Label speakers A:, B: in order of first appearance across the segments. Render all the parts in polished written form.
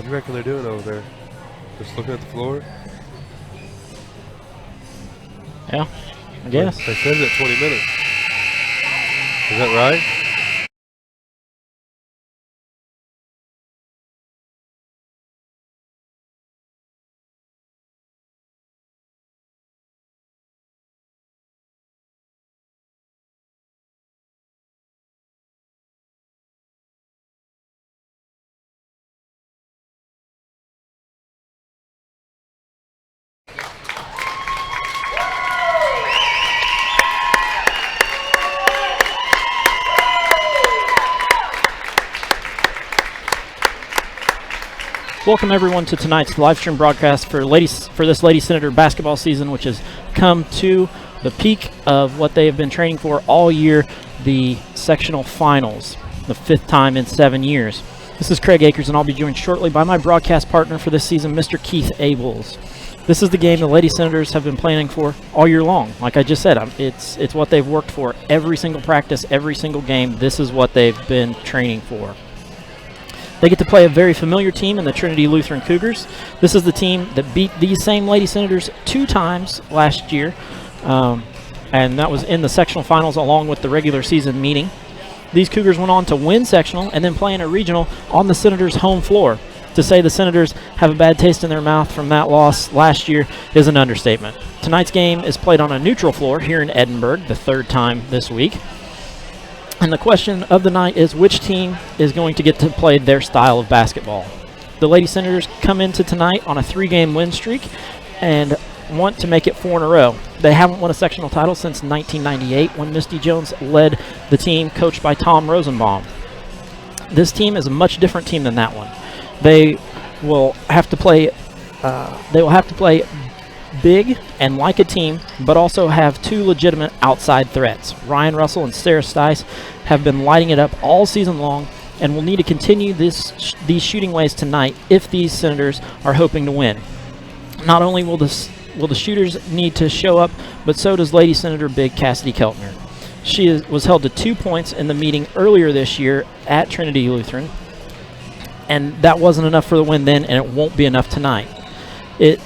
A: What do you reckon they're doing over there? Just looking at the floor?
B: Yeah, I guess.
A: They said it at 20 minutes. Is that right?
B: Welcome everyone to tonight's live stream broadcast for this Lady Senator basketball season, which has come to the peak of what they have been training for all year, the sectional finals, the 5th time in 7 years. This is Craig Akers, and I'll be joined shortly by my broadcast partner for this season, Mr. Keith Abels. This is the game the Lady Senators have been planning for all year long. Like I just said, it's what they've worked for every single practice, every single game. This is what they've been training for. They get to play a very familiar team in the Trinity Lutheran Cougars. This is the team that beat these same Lady Senators 2 times last year, and that was in the sectional finals along with the regular season meeting. These Cougars went on to win sectional and then play in a regional on the Senators' home floor. To say the Senators have a bad taste in their mouth from that loss last year is an understatement. Tonight's game is played on a neutral floor here in Edinburgh, the 3rd time this week. And the question of the night is which team is going to get to play their style of basketball. The Lady Senators come into tonight on a 3-game win streak and want to make it 4 in a row. They haven't won a sectional title since 1998 when Misty Jones led the team coached by Tom Rosenbaum. This team is a much different team than that one. They will have to play big and like a team, but also have 2 legitimate outside threats. Ryan Russell and Sarah Stice have been lighting it up all season long and will need to continue these shooting ways tonight if these Senators are hoping to win. Not only will the shooters need to show up, but so does Lady Senator big Cassidy Keltner. She was held to 2 points in the meeting earlier this year at Trinity Lutheran, and that wasn't enough for the win then, and it won't be enough tonight. It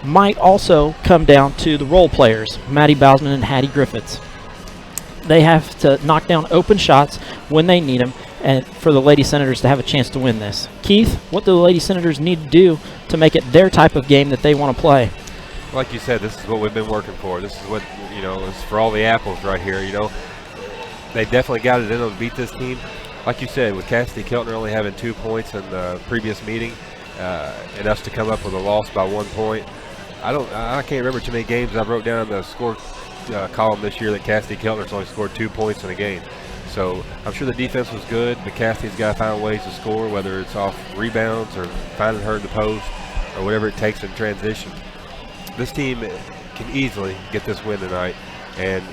B: might also come down to the role players, Maddie Bausman and Hattie Griffiths. They have to knock down open shots when they need them, and for the Lady Senators to have a chance to win this. Keith, what do the Lady Senators need to do to make it their type of game that they want to play?
A: Like you said, this is what we've been working for. This is what, it's for all the apples right here, They definitely got it in them to beat this team. Like you said, with Cassidy Keltner only having 2 points in the previous meeting, and us to come up with a loss by 1 point. I can't remember too many games I wrote down in the score column this year that Cassidy Keltner's only scored 2 points in a game. So I'm sure the defense was good, but Cassidy's got to find ways to score, whether it's off rebounds or finding her in the post or whatever it takes in transition. This team can easily get this win tonight, and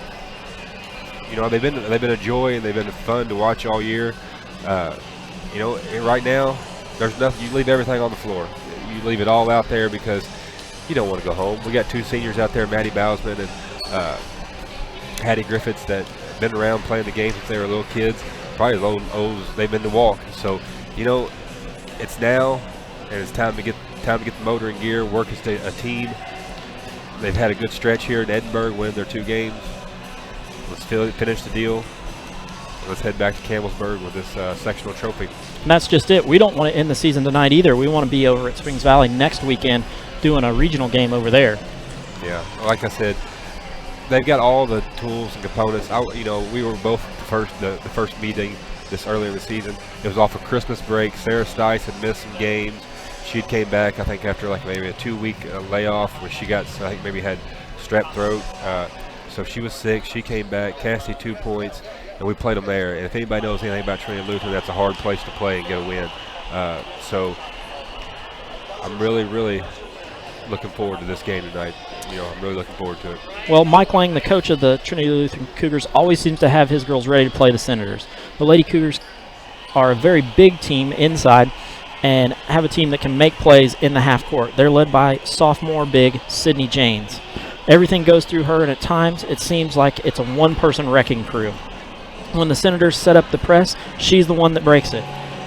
A: they've been a joy and they've been fun to watch all year. Right now, there's nothing. You leave everything on the floor. You leave it all out there because you don't want to go home. We got 2 seniors out there, Maddie Bausman and Hattie Griffiths, that been around playing the game since they were little kids. Probably as old as they've been to walk. So, it's now, and it's time to get the motor in gear. Work as a team. They've had a good stretch here in Edinburgh, win their 2 games. Let's finish the deal. Let's head back to Campbellsburg with this sectional trophy.
B: And that's just it. We don't want to end the season tonight either. We want to be over at Springs Valley next weekend doing a regional game over there.
A: Yeah, like I said, they've got all the tools and components. We were both the first meeting this earlier in the season. It was off a Christmas break. Sarah Stice had missed some games. She came back, I think, after maybe a 2-week layoff where she got, I think, maybe had strep throat. So she was sick. She came back. Cassidy 2 points, and we played them there. And if anybody knows anything about Trinity Lutheran, that's a hard place to play and get a win. So I'm really, really looking forward to this game tonight. I'm really looking forward to it.
B: Well, Mike Lang, the coach of the Trinity Lutheran Cougars, always seems to have his girls ready to play the Senators. The Lady Cougars are a very big team inside and have a team that can make plays in the half court. They're led by sophomore big Sydney Janes. Everything goes through her, and at times it seems like it's a one-person wrecking crew. When the Senators set up the press, she's the one that breaks it.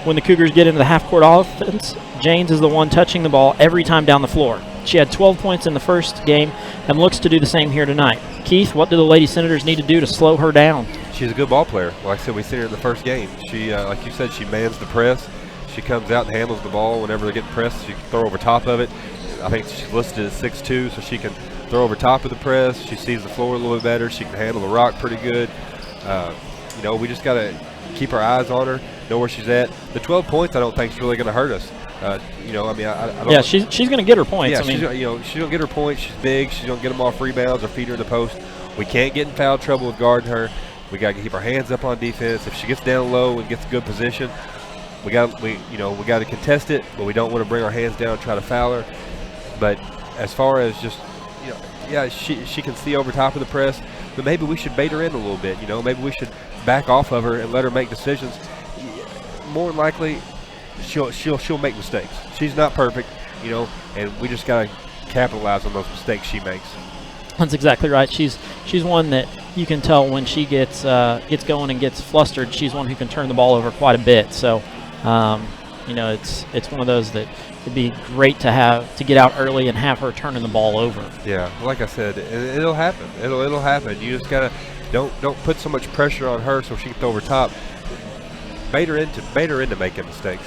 B: when the Cougars get into the half-court offense, Janes is the one touching the ball every time down the floor. She had 12 points in the first game and looks to do the same here tonight. Keith, what do the Lady Senators need to do to slow her down?
A: She's a good ball player. Like I said, we seen her in the first game. She, like you said, she mans the press. She comes out and handles the ball whenever they're getting pressed. She can throw over top of it. I think she's listed as 6'2", so she can throw over top of the press. She sees the floor a little bit better. She can handle the rock pretty good. We just got to keep our eyes on her, know where she's at. The 12 points, I don't think is really going to hurt us. I don't.
B: Yeah, she's going to get her points.
A: Yeah, she's going to get her points. She's big. She's going to get them off rebounds or feed her in the post. We can't get in foul trouble with guarding her. We got to keep our hands up on defense. If she gets down low and gets a good position, we got to contest it, but we don't want to bring our hands down and try to foul her. But as far as just, she can see over top of the press, but maybe we should bait her in a little bit. Maybe we should back off of her and let her make decisions. More than likely, she'll make mistakes. She's not perfect, and we just got to capitalize on those mistakes she makes.
B: That's exactly right. She's one that you can tell when she gets going and gets flustered. She's one who can turn the ball over quite a bit. So, it's one of those that it'd be great to get out early and have her turning the ball over.
A: Yeah, like I said, it'll happen. It'll happen. You just gotta don't put so much pressure on her so she can throw over top. Bait her into making mistakes.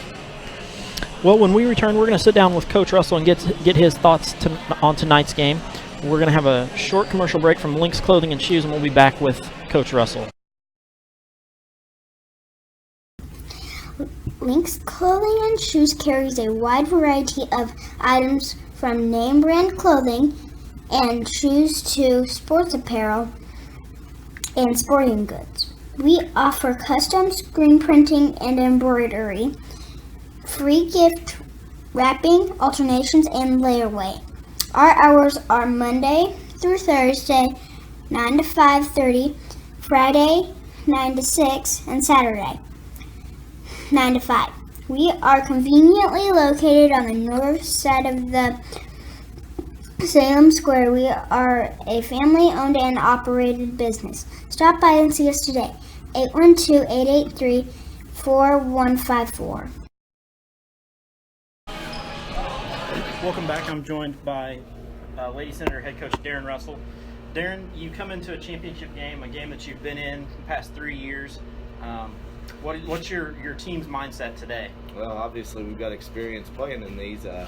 B: Well, when we return, we're going to sit down with Coach Russell and get his thoughts on tonight's game. We're going to have a short commercial break from Lynx Clothing and Shoes, and we'll be back with Coach Russell.
C: Lynx Clothing and Shoes carries a wide variety of items from name brand clothing and shoes to sports apparel and sporting goods. We offer custom screen printing and embroidery, free gift wrapping, alternations, and layaway. Our hours are Monday through Thursday, 9 to 5:30, Friday, 9 to 6, and Saturday, 9 to 5. We are conveniently located on the north side of the Salem Square. We are a family-owned and operated business. Stop by and see us today. 812-883-4154.
B: Welcome back. I'm joined by Lady Senator head coach Darren Russell. Darren, you come into a championship game, a game that you've been in the past 3 years. What's your team's mindset today?
D: Well, obviously we've got experience playing in these, but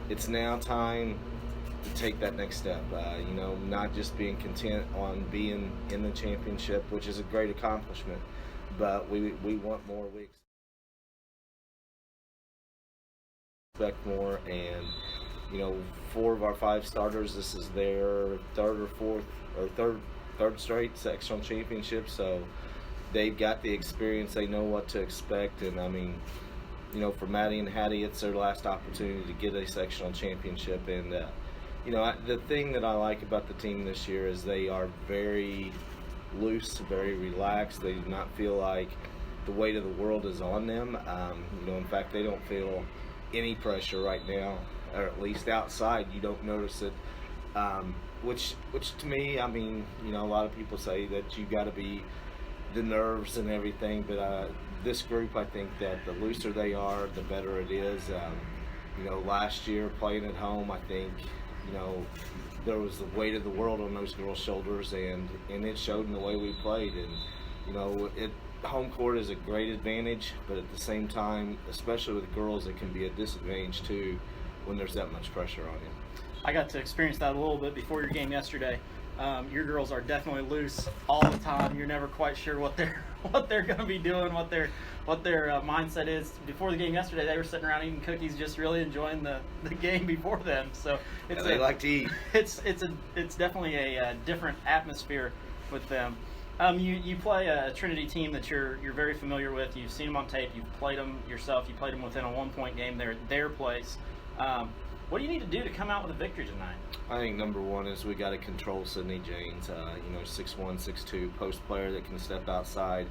D: it's now time to take that next step. Not just being content on being in the championship, which is a great accomplishment, but we want more. We expect more, and 4 of our 5 starters, this is their third straight sectional championship, so they've got the experience. They know what to expect, and for Maddie and Hattie, it's their last opportunity to get a sectional championship. And the thing that I like about the team this year is they are very loose, very relaxed. They do not feel like the weight of the world is on them. In fact, they don't feel any pressure right now, or at least outside you don't notice it, which to me, a lot of people say that you got to be the nerves and everything, but this group, I think that the looser they are, the better it is. Last year playing at home, I think there was the weight of the world on those girls' shoulders, and it showed in the way we played. And home court is a great advantage, but at the same time, especially with girls, it can be a disadvantage too when there's that much pressure on you.
B: I got to experience that a little bit before your game yesterday. Your girls are definitely loose all the time. You're never quite sure what they're going to be doing, what their mindset is. Before the game yesterday, they were sitting around eating cookies, just really enjoying the game before them. So
D: they like to eat.
B: It's definitely a different atmosphere with them. You play a Trinity team that you're very familiar with. You've seen them on tape. You've played them yourself. You played them within a 1-point game there at their place. What do you need to do to come out with a victory tonight?
D: I think number one is we got to control Sydney Janes. 6'1", 6'2", post player that can step outside.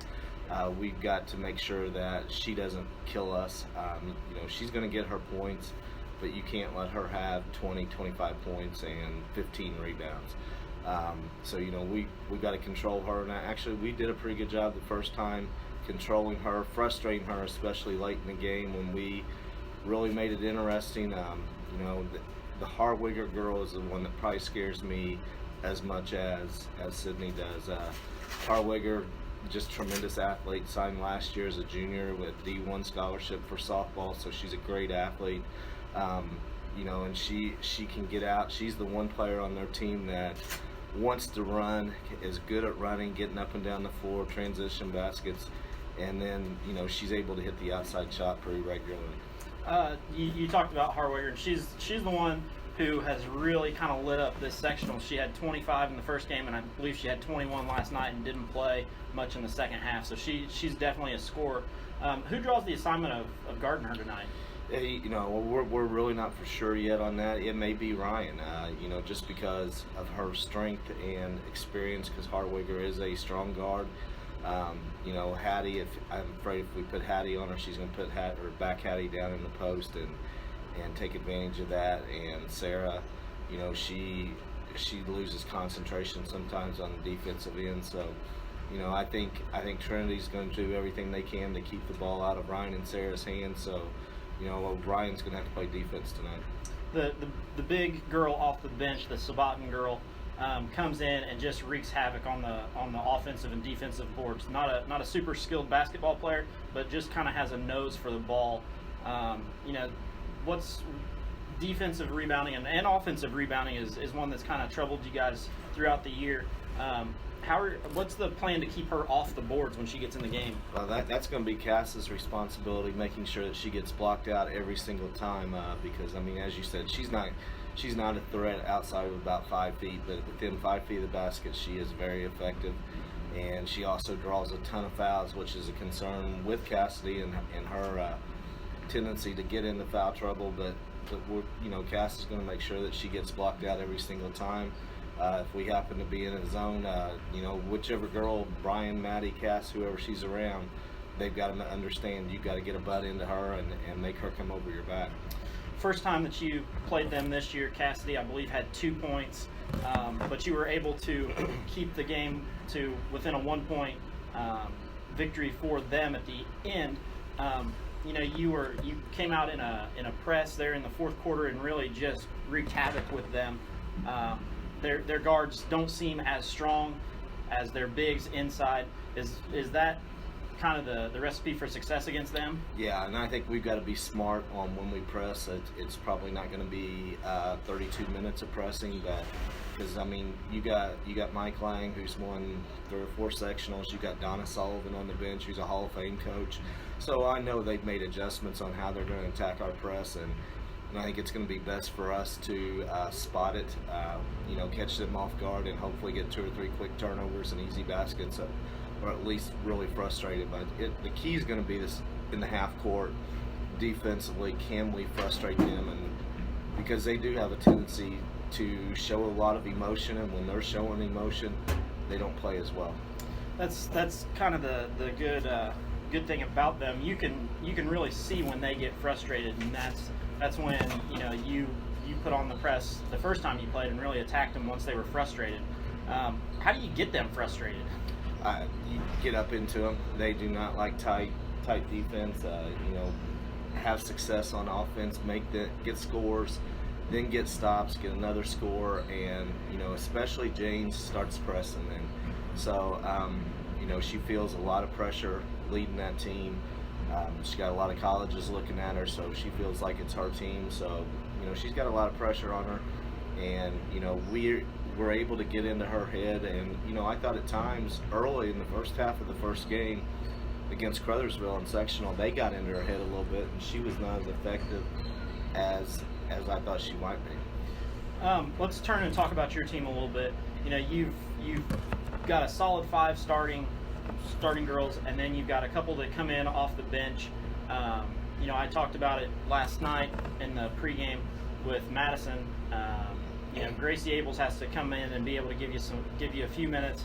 D: We've got to make sure that she doesn't kill us. She's going to get her points, but you can't let her have 20, 25 points and 15 rebounds. We got to control her. And actually, we did a pretty good job the first time controlling her, frustrating her, especially late in the game when we really made it interesting. The Harwiger girl is the one that probably scares me as much as Sydney does. Harwiger, just tremendous athlete, signed last year as a junior with D1 scholarship for softball, so she's a great athlete. And she can get out. She's the one player on their team that wants to run, is good at running, getting up and down the floor, transition baskets, and then she's able to hit the outside shot pretty regularly.
B: You talked about Harwiger, and she's the one who has really kind of lit up this sectional. She had 25 in the first game, and I believe she had 21 last night and didn't play much in the second half. So she's definitely a scorer. Who draws the assignment of guarding her tonight?
D: We're really not for sure yet on that. It may be Ryan, just because of her strength and experience, because Harwiger is a strong guard. Hattie, I'm afraid if we put Hattie on her, she's going to put back Hattie down in the post and take advantage of that. And Sarah, she loses concentration sometimes on the defensive end. So, I think Trinity's going to do everything they can to keep the ball out of Ryan and Sarah's hands. So, Ryan's going to have to play defense tonight.
B: The big girl off the bench, the Sabatin girl, comes in and just wreaks havoc on the offensive and defensive boards. Not a super skilled basketball player, but just kind of has a nose for the ball. What's defensive rebounding and offensive rebounding is one that's kind of troubled you guys throughout the year. What's the plan to keep her off the boards when she gets in the game?
D: Well, that's going to be Cass's responsibility, making sure that she gets blocked out every single time. Because as you said, she's not a threat outside of about 5 feet, but within 5 feet of the basket, she is very effective. And she also draws a ton of fouls, which is a concern with Cassidy and her tendency to get into foul trouble. But Cass is going to make sure that she gets blocked out every single time. If we happen to be in a zone, whichever girl, Brian, Maddie, Cass, whoever she's around, they've got to understand you've got to get a butt into her and make her come over your back.
B: First time that you played them this year, Cassidy, I believe, had 2 points, but you were able to keep the game to within a 1-point victory for them at the end. You came out in a press there in the fourth quarter and really just wreaked havoc with them. Their guards don't seem as strong as their bigs inside. Is that kind of the recipe for success against them?
D: Yeah, and I think we've got to be smart on when we press. It's probably not going to be 32 minutes of pressing, but because you got Mike Lang, who's won 3 or 4 sectionals. You got Donna Sullivan on the bench, who's a Hall of Fame coach. So I know they've made adjustments on how they're going to attack our press, and I think it's going to be best for us to spot it, catch them off guard, and hopefully get 2 or 3 quick turnovers and easy baskets, or at least really frustrated. But the key is going to be this in the half court defensively. Can we frustrate them? And because they do have a tendency to show a lot of emotion, and when they're showing emotion, they don't play as well.
B: That's kind of the good thing about them. You can really see when they get frustrated, and that's when you put on the press the first time you played and really attacked them once they were frustrated. How do you get them frustrated?
D: You get up into them. They do not like tight defense. Have success on offense, get scores, then get stops, get another score, and especially Jane starts pressing then. So she feels a lot of pressure leading that team. She's got a lot of colleges looking at her, so she feels like it's her team. So she's got a lot of pressure on her, and we're able to get into her head. And I thought at times early in the first half of the first game against Crothersville in sectional, they got into her head a little bit, and she was not as effective as I thought she might be.
B: Let's turn and talk about your team a little bit. You've got a solid 5 starting girls, and then you've got a couple that come in off the bench. I talked about it last night in the pregame with Madison. Gracie Abels has to come in and be able to give you a few minutes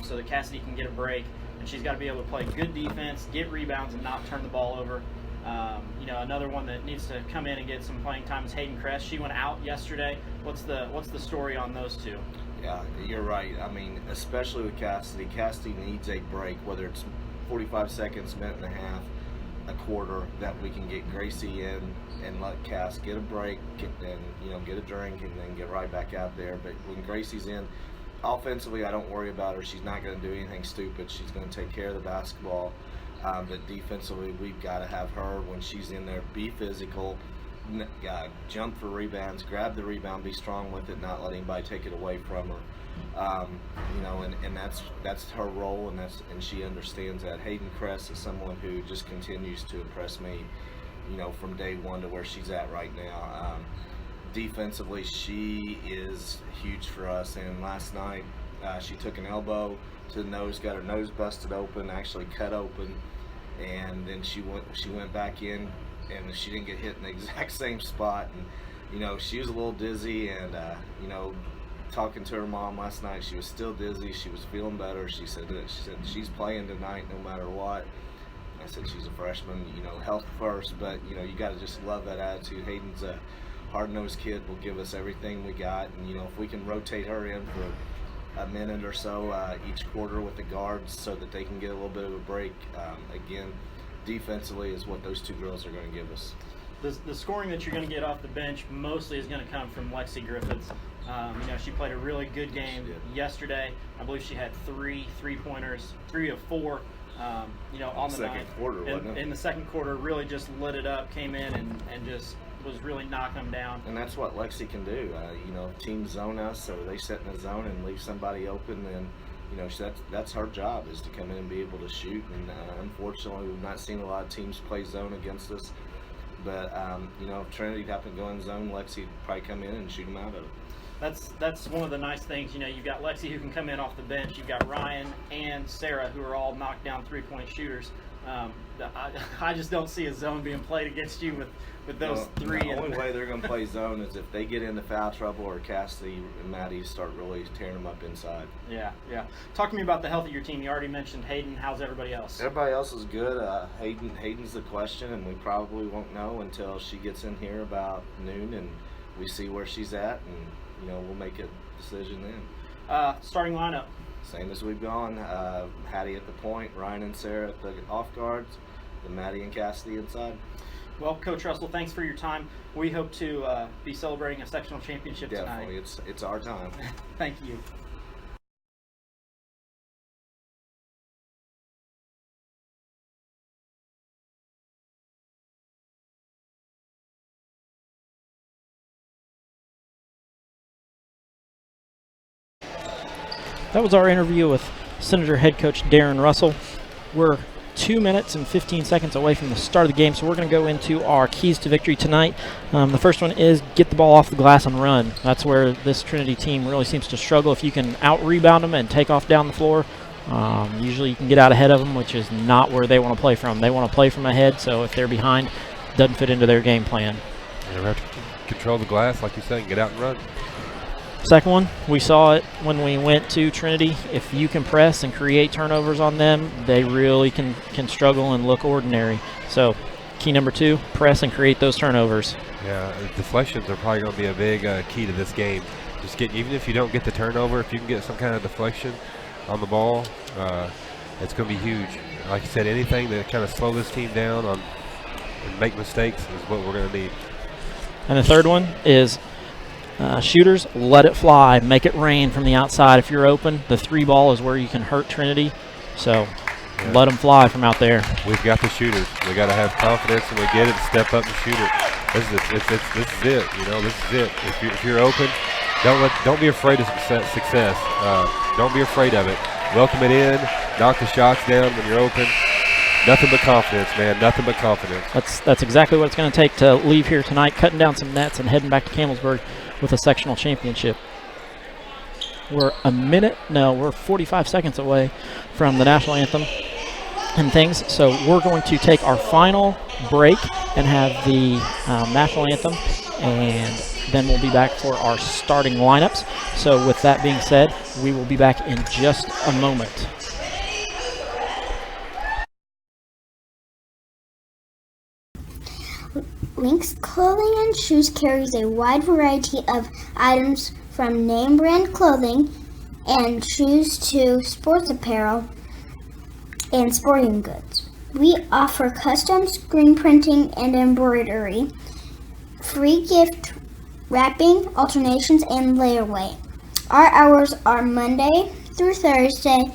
B: so that Cassidy can get a break, and she's got to be able to play good defense, get rebounds, and not turn the ball over. Another one that needs to come in and get some playing time is Hayden Kress. She went out yesterday. What's the story on those two?
D: Yeah, you're right. Especially with Cassidy. Cassidy needs a break, whether it's 45 seconds, minute and a half, a quarter, that we can get Gracie in and let Cass get a break and get a drink and then get right back out there. But when Gracie's in, offensively, I don't worry about her. She's not going to do anything stupid. She's going to take care of the basketball. But defensively, we've got to have her, when she's in there, be physical, jump for rebounds, grab the rebound, be strong with it, not let anybody take it away from her. And that's her role, and she understands that. Hayden Kress is someone who just continues to impress me, from day one to where she's at right now. Defensively, she is huge for us, and last night she took an elbow to the nose, got her nose busted open, actually cut open, and then she went back in, and she didn't get hit in the exact same spot. And she was a little dizzy, and talking to her mom last night, she was still dizzy. She was feeling better. She said she's playing tonight no matter what. I said she's a freshman, health first, but you got to just love that attitude. Hayden's a hard-nosed kid, will give us everything we got, and if we can rotate her in for a minute or so each quarter with the guards so that they can get a little bit of a break, again, defensively is what those two girls are going to give us.
B: The scoring that you're going to get off the bench mostly is going to come from Lexi Griffiths. She played a really good game yesterday. I believe she had 3 3-pointers, 3 of 4. On the night. In the second quarter, really just lit it up, came in and just was really knocking them down.
D: And that's what Lexi can do. Teams zone us, or they sit in the zone and leave somebody open, and that's her job, is to come in and be able to shoot. And unfortunately, we've not seen a lot of teams play zone against us. But if Trinity happened to go in zone, Lexi would probably come in and shoot them out of it.
B: That's one of the nice things. You've got Lexi who can come in off the bench. You've got Ryan and Sarah who are all knocked down 3-point shooters. I just don't see a zone being played against you with those three.
D: The only way they're going to play zone is if they get into foul trouble, or Cassidy and Maddie start really tearing them up inside.
B: Yeah. Talk to me about the health of your team. You already mentioned Hayden. How's everybody else?
D: Everybody else is good. Hayden's the question, and we probably won't know until she gets in here about noon and we see where she's at, and we'll make a decision then.
B: Starting lineup.
D: Same as we've gone. Hattie at the point, Ryan and Sarah at the off guards, then Maddie and Cassidy inside.
B: Well, Coach Russell, thanks for your time. We hope to be celebrating a sectional championship tonight.
D: Definitely, it's our time.
B: Thank you. That was our interview with Senator head coach Darren Russell. We're 2 minutes and 15 seconds away from the start of the game, so we're going to go into our keys to victory tonight. The first one is get the ball off the glass and run. That's where this Trinity team really seems to struggle. If you can out-rebound them and take off down the floor, usually you can get out ahead of them, which is not where they want to play from. They want to play from ahead, so if they're behind, it doesn't fit into their game plan.
A: You have to control the glass, like you said, and get out and run.
B: Second one, we saw it when we went to Trinity. If you can press and create turnovers on them, they really can struggle and look ordinary. So key number 2, press and create those turnovers.
A: Yeah, deflections are probably going to be a big key to this game. Even if you don't get the turnover, if you can get some kind of deflection on the ball, it's going to be huge. Like you said, anything to kind of slow this team down and make mistakes is what we're going to need.
B: And the third one is shooters, let it fly, make it rain from the outside. If you're open, the 3 ball is where you can hurt Trinity. So let them fly from out there.
A: We've got the shooters. We got to have confidence when we get it, step up and shoot it. This is it. This is it. If you're open, don't be afraid of success. Don't be afraid of it. Welcome it in. Knock the shots down when you're open. Nothing but confidence, man. Nothing but confidence.
B: That's exactly what it's going to take to leave here tonight, cutting down some nets and heading back to Campbellsburg with a sectional championship. We're 45 seconds away from the national anthem and things. So we're going to take our final break and have the national anthem, and then we'll be back for our starting lineups. So with that being said, we will be back in just a moment.
C: Link's Clothing and Shoes carries a wide variety of items from name brand clothing and shoes to sports apparel and sporting goods. We offer custom screen printing and embroidery, free gift wrapping, alternations, and layaway. Our hours are Monday through Thursday,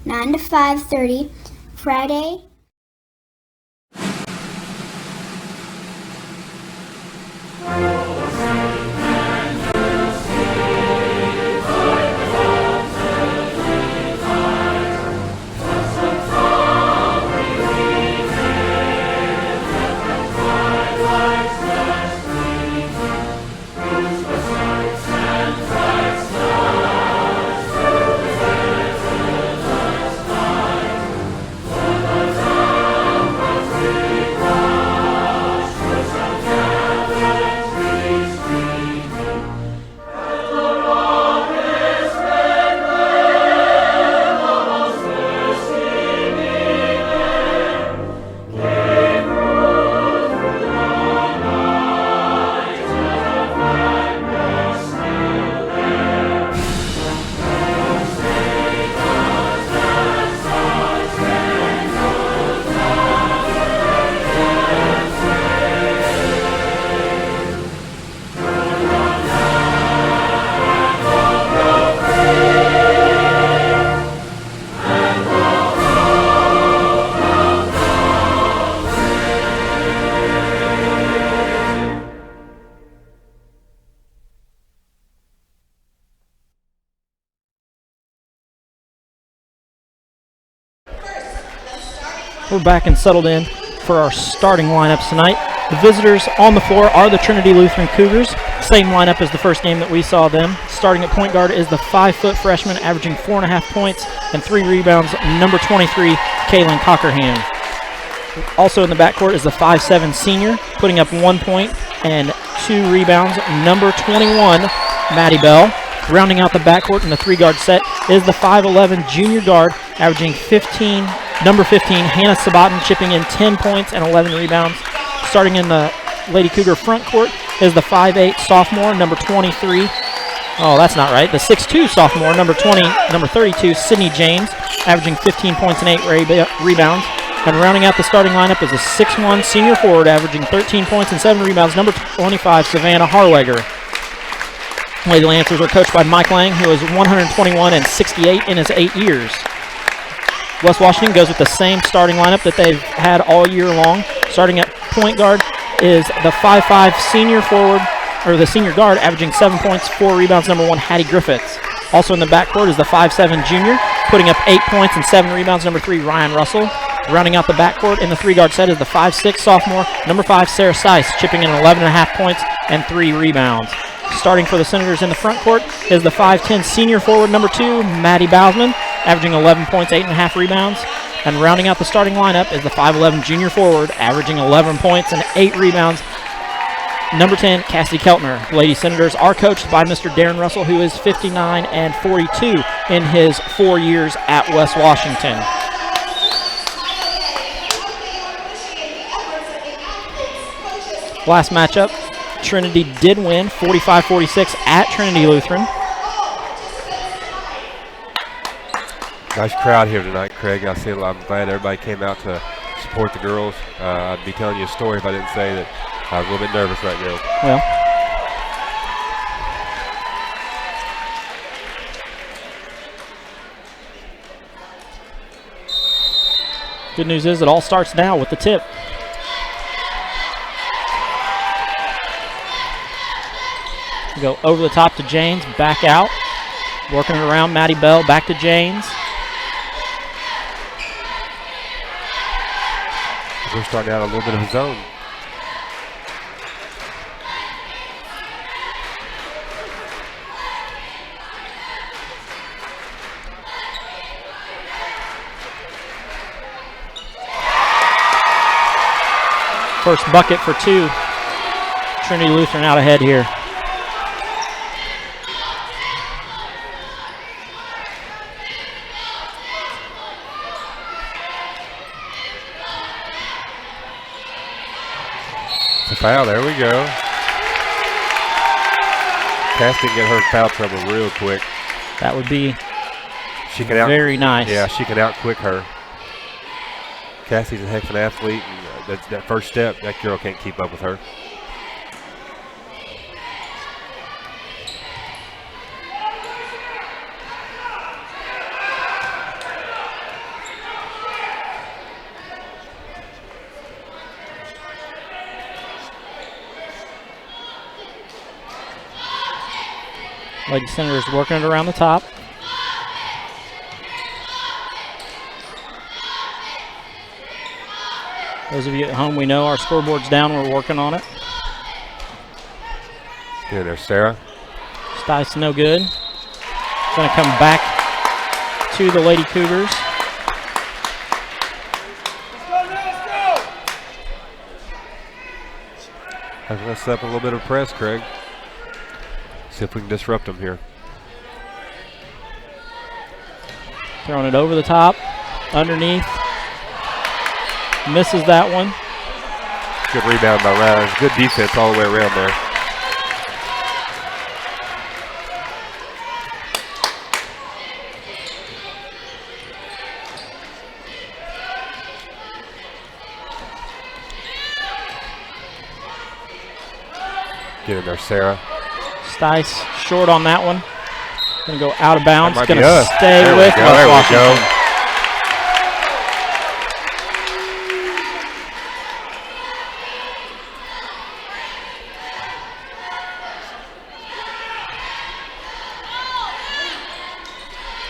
C: 9 to 5:30, Friday.
B: We're back and settled in for our starting lineups tonight. The visitors on the floor are the Trinity Lutheran Cougars. Same lineup as the first game that we saw them. Starting at point guard is the 5-foot freshman, averaging 4.5 points and 3 rebounds, number 23, Kaylin Cockerham. Also in the backcourt is the 5'7 senior, putting up 1 point and 2 rebounds, number 21, Maddie Bell. Rounding out the backcourt in the 3-guard set is the 5'11 junior guard, averaging number 15, Hannah Sabatin, chipping in 10 points and 11 rebounds. Starting in the Lady Cougar front court is the 5'8 sophomore, number 23. Oh, that's not right. The 6'2 sophomore, number 32, Sydney James, averaging 15 points and 8 rebounds. And rounding out the starting lineup is a 6'1 senior forward, averaging 13 points and 7 rebounds, number 25, Savannah Harlegger. Lady Lancers are coached by Mike Lang, who is 121 and 68 in his 8 years. West Washington goes with the same starting lineup that they've had all year long. Starting at point guard is the 5'5 senior forward, or the senior guard, averaging 7 points, 4 rebounds, number 1, Hattie Griffiths. Also in the backcourt is the 5'7 junior, putting up 8 points and 7 rebounds, number 3, Ryan Russell. Rounding out the backcourt in the 3-guard set is the 5'6 sophomore, number 5, Sarah Stice, chipping in 11.5 points and 3 rebounds. Starting for the Senators in the front court is the 5'10 senior forward, number 2, Maddie Bausman, averaging 11 points, 8.5 rebounds. And rounding out the starting lineup is the 5'11 junior forward, averaging 11 points and 8 rebounds, number 10, Cassidy Keltner. The Lady Senators are coached by Mr. Darren Russell, who is 59 and 42 in his 4 years at West Washington. Last matchup, Trinity did win 45-46 at Trinity Lutheran.
A: Nice crowd here tonight, Craig. I'm glad everybody came out to support the girls. I'd be telling you a story if I didn't say that I was a little bit nervous right now.
B: Well, good news is it all starts now with the tip. Go over the top to James, back out. Working it around, Maddie Bell, back to James.
A: We're starting out a little bit of a zone.
B: First bucket for 2. Trinity Lutheran out ahead here.
A: It's a foul. There we go. Cassidy can get her in foul trouble real quick.
B: That would be
A: she can
B: very nice.
A: Yeah, she can out-quick her. Cassie's a heck of an athlete, and that first step, that girl can't keep up with her.
B: Lady Senators working it around the top. Those of you at home, we know our scoreboard's down. We're working on it.
A: Get in there, Sarah.
B: Stice no good. Going to come back to the Lady Cougars.
A: Let's set up a little bit of press, Craig. See if we can disrupt them here.
B: Throwing it over the top, underneath. Misses that one.
A: Good rebound by Ryan. Good defense all the way around there. Get in there, Sarah.
B: Stice short on that one. Going to go out of bounds.
A: Going
B: to stay
A: there
B: with
A: we go.
B: West
A: There
B: Washington.
A: we go.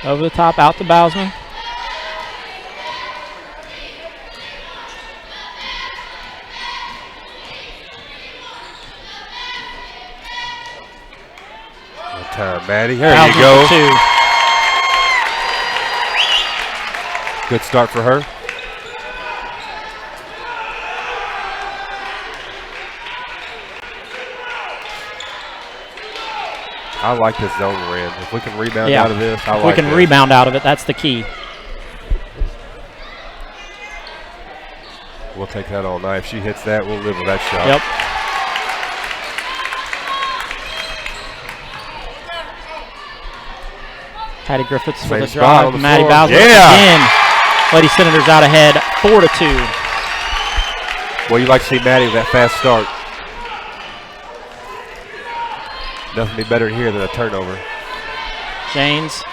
B: Over the top, out to Bousman.
A: Good time, Maddie. There
B: Bousman
A: you go.
B: for 2.
A: Good start for her. I like this zone we're in. If we can rebound out of this, I
B: if
A: like
B: we can
A: this.
B: rebound out of it, that's the key.
A: We'll take that all night. If she hits that, we'll live with that shot.
B: Yep. Patty Griffiths
A: Same
B: with a
A: spot
B: drive.
A: on the
B: Maddie
A: floor.
B: Bowser
A: Yeah.
B: again. Lady Senators out ahead, 4-2.
A: Well, you like to see Maddie with that fast start. Nothing be better here than a turnover.
B: Janes.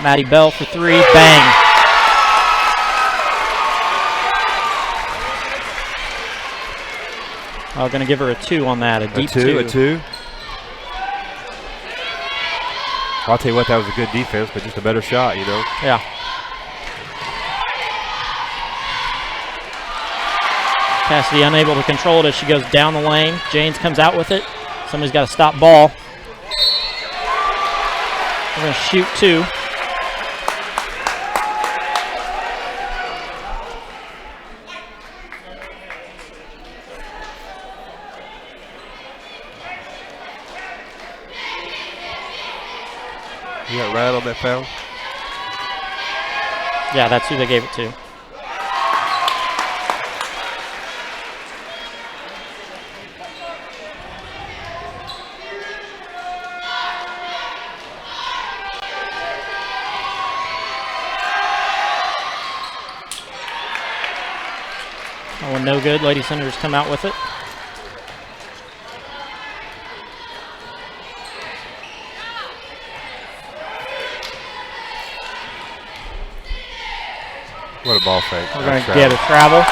B: Maddie Bell for 3. Bang. I'm going to give her a 2 on that. A deep 2.
A: A 2. I'll tell you what, that was a good defense, but just a better shot, you know.
B: Yeah. Cassidy unable to control it as she goes down the lane. Janes comes out with it. Somebody's got to stop ball. We're going to shoot 2.
A: You got Ryan on that foul?
B: Yeah, that's who they gave it to. That one no good. Lady Senators come out with it.
A: What a ball fake.
B: We're going to get a travel.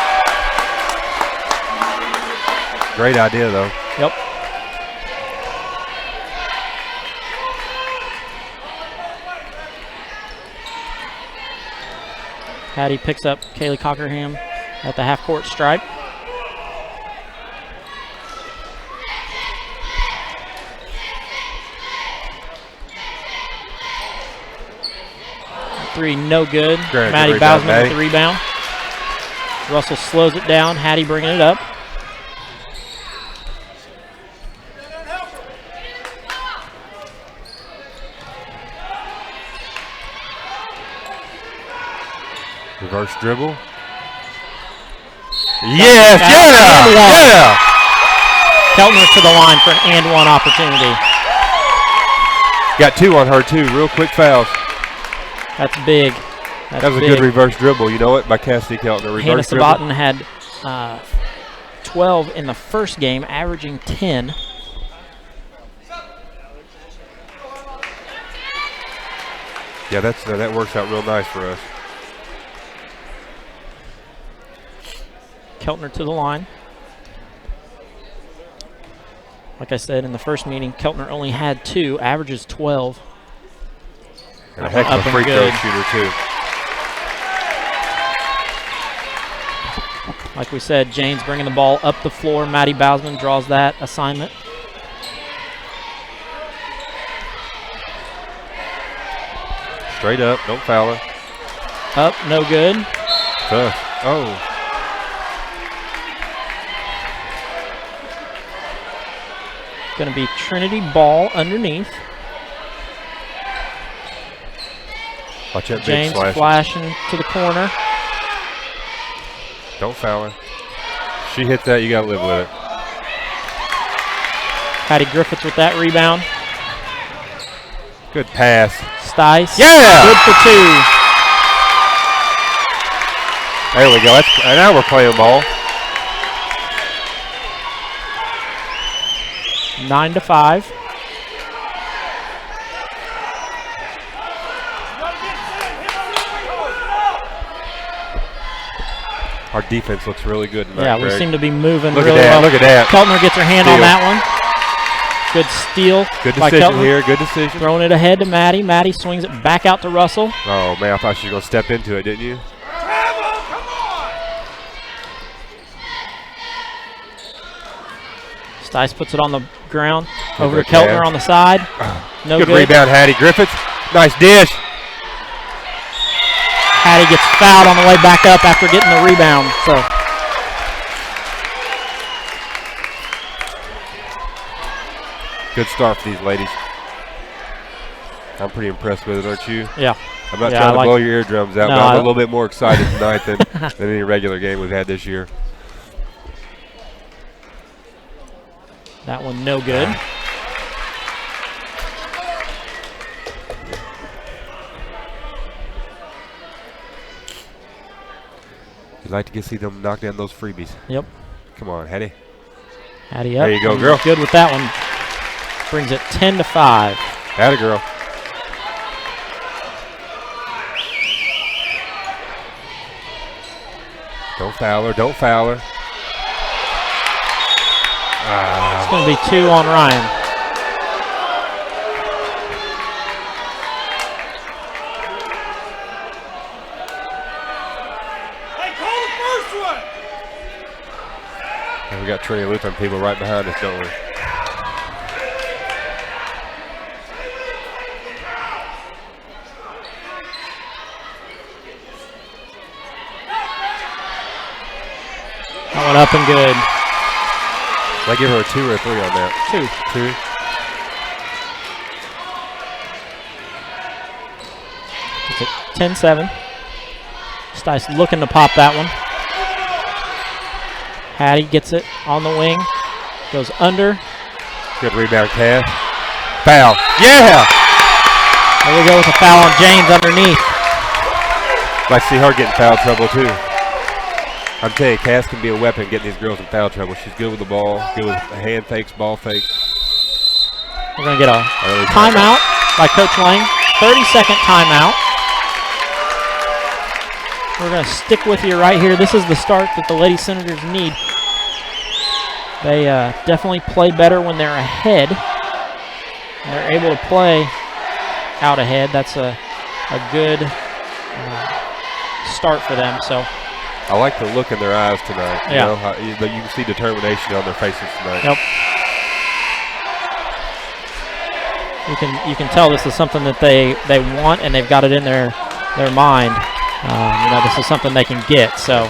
A: Great idea, though.
B: Yep. Patty picks up Kaylee Cockerham at the half-court stripe. Three, no good.
A: Great,
B: Maddie
A: great job,
B: Bousman
A: Maddie.
B: with the rebound. Russell slows it down. Hattie bringing it up.
A: Reverse dribble. Yes, yeah.
B: Keltner to the line for an and one opportunity.
A: Got 2 on her, too. Real quick fouls.
B: That's big. That's
A: That was
B: big.
A: a good reverse dribble. You know it, by Cassidy Keltner.
B: Hannah
A: Reverse dribble.
B: Sabatin had 12 in the first game, averaging 10.
A: Yeah, that works out real nice for us.
B: Keltner to the line. Like I said in the first meeting, Keltner only had 2, averages 12.
A: And a heck of
B: Up
A: a
B: and
A: free throw
B: good.
A: shooter, too.
B: Like we said, James bringing the ball up the floor. Maddie Bausman draws that assignment.
A: Straight up, don't foul her.
B: Up, no good.
A: Tough. Oh.
B: Going to be Trinity ball underneath.
A: Watch that big
B: James
A: slash.
B: flashing to the corner.
A: Don't foul her. She hits that, you got to live with it.
B: Patty Griffiths with that rebound.
A: Good pass.
B: Stice.
A: Yeah!
B: Good for 2.
A: There we go. Now we're playing ball.
B: 9-5.
A: Our defense looks really good tonight.
B: Yeah, we
A: Greg.
B: seem to be moving
A: Look
B: really
A: at that.
B: well.
A: Look at that.
B: Keltner gets her hand on
A: Steal.
B: that one. Good steal
A: Good
B: by
A: decision
B: Keltner.
A: here. Good decision.
B: Throwing it ahead to Maddie. Maddie swings it back out to Russell.
A: Oh, man, I thought she was going to step into it, didn't you?
B: Stice puts it on the ground.
A: Good
B: Over to
A: right there.
B: Keltner on the side. No
A: Good
B: good.
A: rebound, Hattie Griffiths. Nice dish.
B: Hattie gets fouled on the way back up after getting the rebound. So
A: Good start for these ladies. I'm pretty impressed with it, aren't you?
B: yeah,
A: I'm not
B: Yeah,
A: trying
B: I
A: to
B: like-
A: blow your eardrums out,
B: No,
A: but I'm
B: I-
A: a little bit more excited tonight than any regular game we've had this year.
B: that one no good.
A: You'd like to see them knock down those freebies.
B: Yep.
A: Come on, Hattie.
B: Hattie up.
A: There you go,
B: And
A: girl.
B: Good with that one. Brings it 10-5.
A: Atta girl. Don't foul her. Don't foul her.
B: It's going to be 2 on Ryan.
A: And we got Trinity Lutheran people right behind us, don't we?
B: That one up and good.
A: Did I give her a 2 or a 3 on that?
B: 2.
A: 2.
B: It's at 10-7. Stice looking to pop that one. Hattie gets it on the wing. Goes under.
A: Good rebound, Cass. Foul. Yeah!
B: There we go with a foul on James underneath.
A: Like to see her get in foul trouble, too. I'm telling you, Cass can be a weapon getting these girls in foul trouble. She's good with the ball, good with hand fakes, ball fakes.
B: We're going to get a
A: Early
B: timeout by Coach Lang. 30-second timeout. We're going to stick with you right here. This is the start that the Lady Senators need. They definitely play better when they're ahead. They're able to play out ahead. That's a good start for them. So
A: I like the look in their eyes tonight. You
B: Yeah.
A: know, but you can see determination on their faces tonight.
B: Yep. You can tell this is something that they want, and they've got it in their mind. This is something they can get. So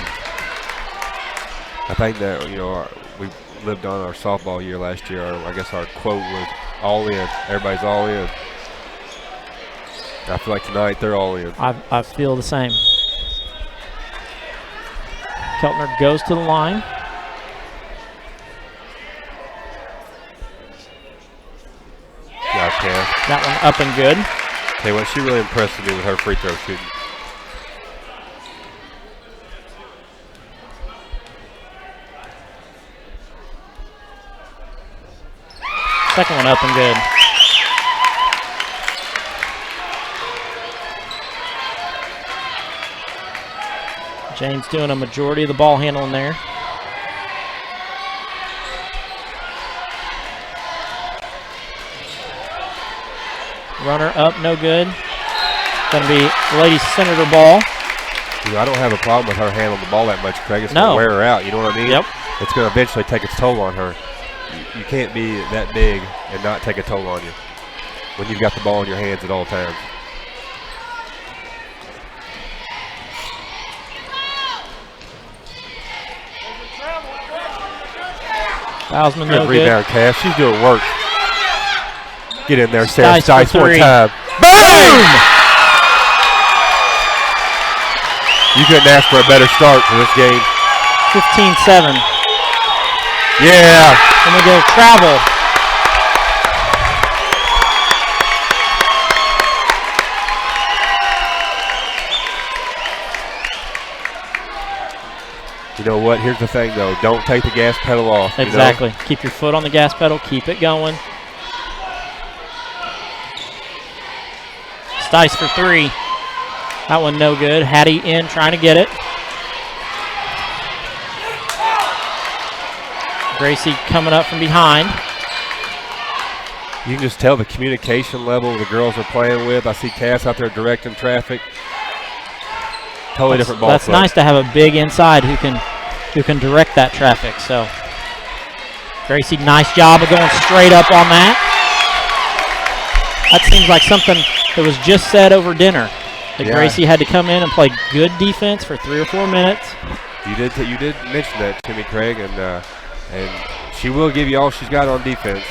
A: I think that, we lived on our softball year last year. I guess our quote was all in. Everybody's all in. I feel like tonight they're all in.
B: I feel the same. Keltner goes to the line.
A: Got Cass.
B: That one up and good.
A: Tell you what, she really impressed me with her free throw shooting.
B: Second one up and good. James doing a majority of the ball handling there. Runner up, no good. Going to be Lady Senator ball.
A: You know, I don't have a problem with her handling the ball that much, Craig. It's going to wear her out. You know what I mean?
B: Yep.
A: It's going to eventually take its toll on her. You can't be that big and not take a toll on you when you've got the ball in your hands at all times.
B: Thousman, no
A: Good
B: good.
A: rebound, Cass. She's doing work. Get in there, Sarah
B: Stice
A: Stice, one
B: three.
A: time. Boom! You couldn't ask for a better start to this game.
B: 15-7.
A: Yeah.
B: And we go travel.
A: You know what? Here's the thing, though. Don't take the gas pedal off.
B: Exactly.
A: You know?
B: Keep your foot on the gas pedal. Keep it going. Stice for three. That one no good. Hattie in, trying to get it. Gracie coming up from behind.
A: You can just tell the communication level the girls are playing with. I see Cass out there directing traffic. Totally different ball
B: That's
A: club.
B: nice to have a big inside who can direct that traffic. So Gracie, nice job of going straight up on that. That seems like something that was just said over dinner. That Gracie had to come in and play good defense for 3 or 4 minutes.
A: You did mention that to me, Craig, and she will give you all she's got on defense.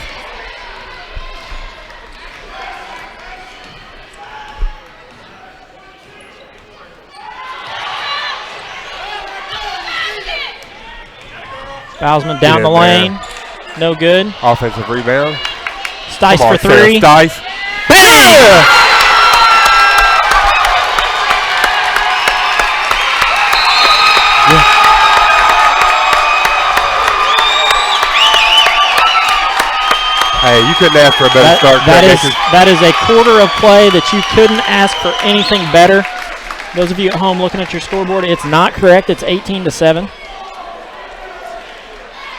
B: Bousman down the lane. No good.
A: Offensive rebound.
B: Stice for three.
A: Stice.
B: Bang!
A: Hey, you couldn't ask for a better start.
B: That is a quarter of play that you couldn't ask for anything better. Those of you at home looking at your scoreboard, it's not correct. It's 18-7.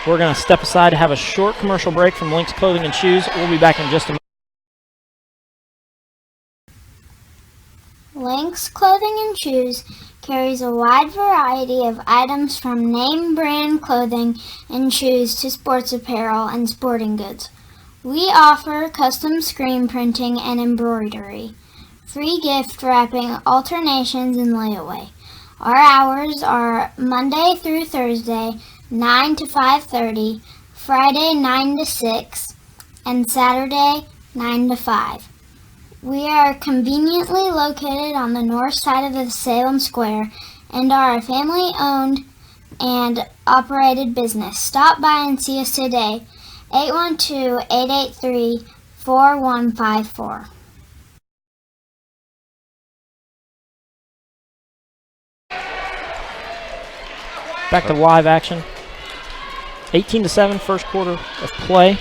B: We're going to step aside to have a short commercial break from Lynx Clothing and Shoes. We'll be back in just a moment.
C: Lynx Clothing and Shoes carries a wide variety of items from name brand clothing and shoes to sports apparel and sporting goods. We offer custom screen printing and embroidery, free gift wrapping, alternations, and layaway. Our hours are Monday through Thursday, 9 to 5:30, Friday 9 to 6, and Saturday 9 to 5. We are conveniently located on the north side of the Salem Square and are a family-owned and operated business. Stop by and see us today. 812-883-4154.
B: Back to live action. 18-7, first quarter of play.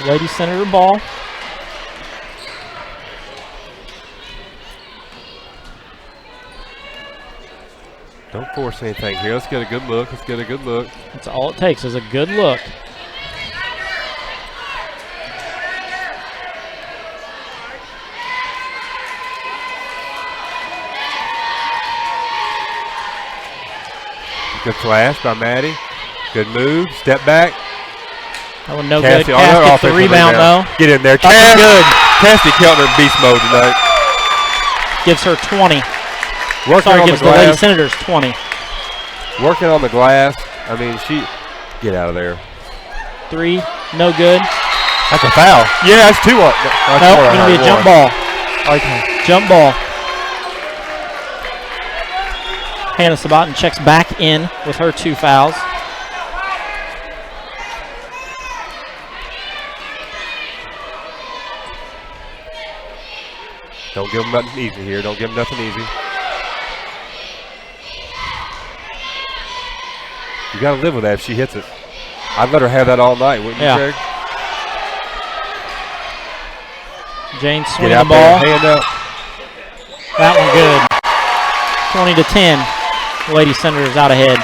B: Lady Senator ball.
A: Don't force anything here. Let's get a good look.
B: That's all it takes is a good look.
A: Good flash by Maddie. Good move. Step back.
B: That one no
A: Cassie,
B: good. Cass gets the rebound, though.
A: Get in there.
B: That's good.
A: Cassie Keltner in beast mode tonight.
B: Gives her 20. Gives the Lady Senators 20.
A: Working on the glass. I mean, get out of there.
B: 3, no good.
A: That's a foul. Yeah, that's 2 on.
B: Nope, going to be a jump ball.
A: Okay.
B: Jump ball. Hannah Sabatin checks back in with her 2 fouls.
A: Don't give them nothing easy here. Don't give them nothing easy. You got to live with that if she hits it. I'd let her have that all night, wouldn't you, Greg?
B: Jane swinging the ball.
A: Hand up.
B: That one good. 20-10. Lady Senators out ahead.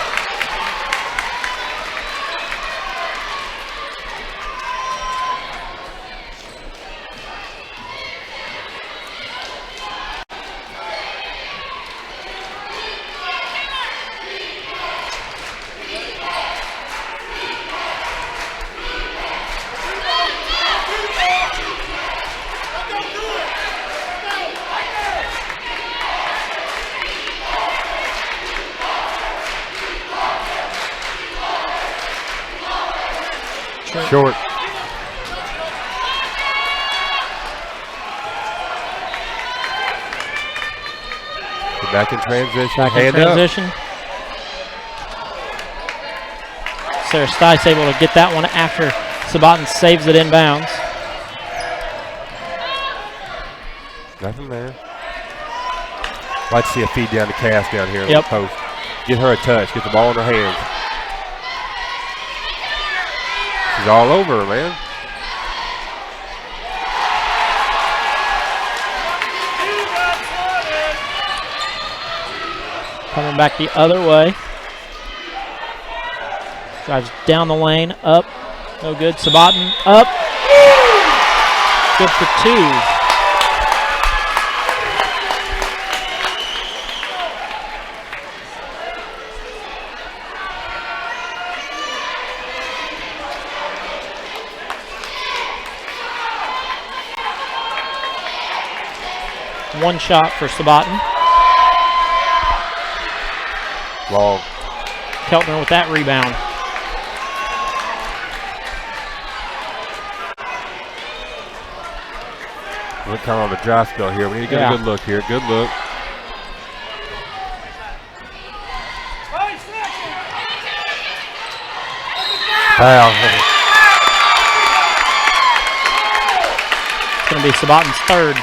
A: Short. Get back in transition.
B: Back in transition. Sarah Stice able to get that one after Sabatin saves it inbounds.
A: Nothing there. Like to see a feed down to Cass down here in the post. Get her a touch. Get the ball in her hands. She's all over her, man.
B: Coming back the other way. Drives down the lane, up. No good. Sabatin, up. Good for 2. One shot for Sabatin.
A: Long.
B: Keltner with that rebound.
A: We're kind of on the dry spell here. We need to get a good look here. Good look. Foul.
B: It's going to be Sabatin's 3rd.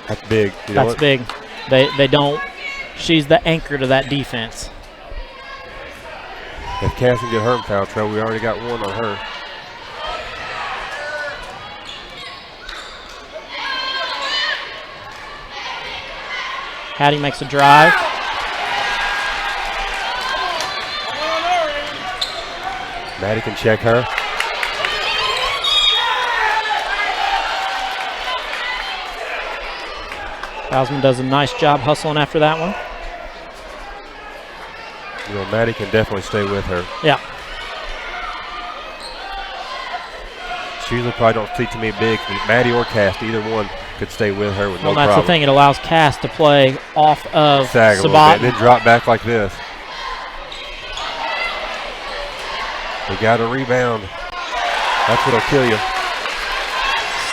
A: That's big. You know
B: That's big. They don't. She's the anchor to that defense.
A: If Cass can get her in foul trouble, we already got one on her.
B: Hattie makes a drive.
A: Maddie can check her.
B: Hausman does a nice job hustling after that one.
A: You know, Maddie can definitely stay with her.
B: Yeah.
A: She usually probably don't see too many bigs, but Maddie or Cass, either one could stay with her with no problem.
B: Well, that's the thing. It allows Cass to play off of
A: Sag a little
B: Sabatin.
A: bit, and then drop back like this. We got a rebound. That's what'll kill you.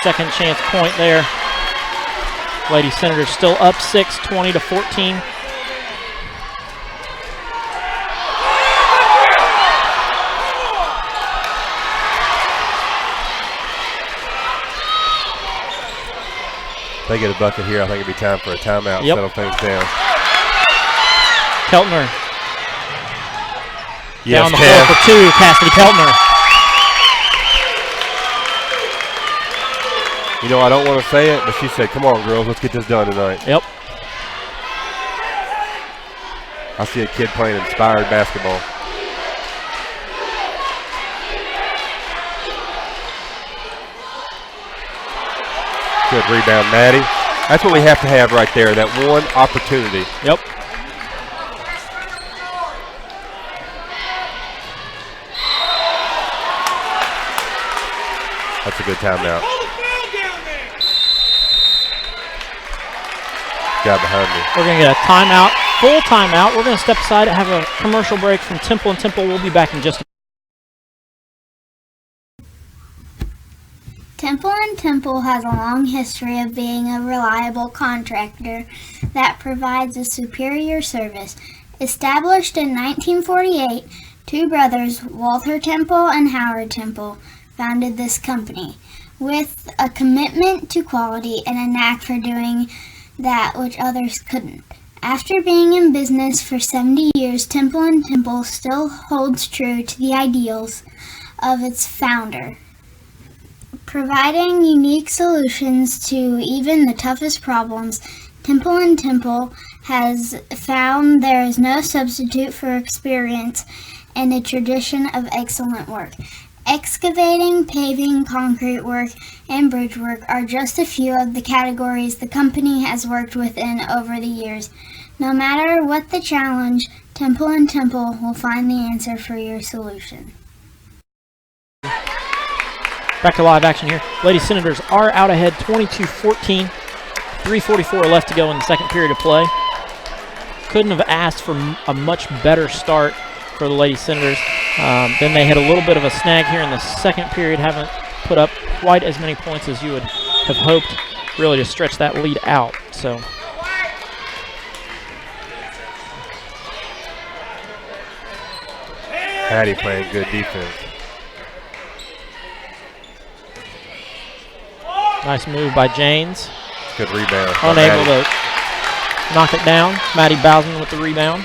B: Second chance point there. Lady Senators still up 6, 20-14.
A: They get a bucket here. I think it'd be time for a timeout. Settle things down.
B: Keltner.
A: Yes,
B: down the floor for 2, Cassidy Keltner.
A: You know, I don't want to say it, but she said, come on, girls, let's get this done tonight.
B: Yep.
A: I see a kid playing inspired basketball. Good rebound, Maddie. That's what we have to have right there, that one opportunity.
B: Yep.
A: That's a good timeout. Guy behind me.
B: We're going to get a timeout full timeout. We're going to step aside and have a commercial break from Temple and Temple. We'll be back in just a
C: Temple & Temple has a long history of being a reliable contractor that provides a superior service. Established in 1948, two brothers, Walter Temple and Howard Temple, founded this company with a commitment to quality and a knack for doing that which others couldn't. After being in business for 70 years, Temple & Temple still holds true to the ideals of its founder, providing unique solutions to even the toughest problems. Temple & Temple has found there is no substitute for experience and a tradition of excellent work. Excavating, paving, concrete work, and bridge work are just a few of the categories the company has worked within over the years. No matter what the challenge, Temple & Temple will find the answer for your solution.
B: back to live action here. Lady Senators are out ahead 22-14. 3:44 left to go in the second period of play. Couldn't have asked for a much better start for the Lady Senators. Then they had a little bit of a snag here in the second period. Haven't put up quite as many points as you would have hoped, really, to stretch that lead out. So
A: Hattie playing good defense.
B: nice move by Janes.
A: Good rebound.
B: Unable to knock it down. Maddie Bowsen with the rebound.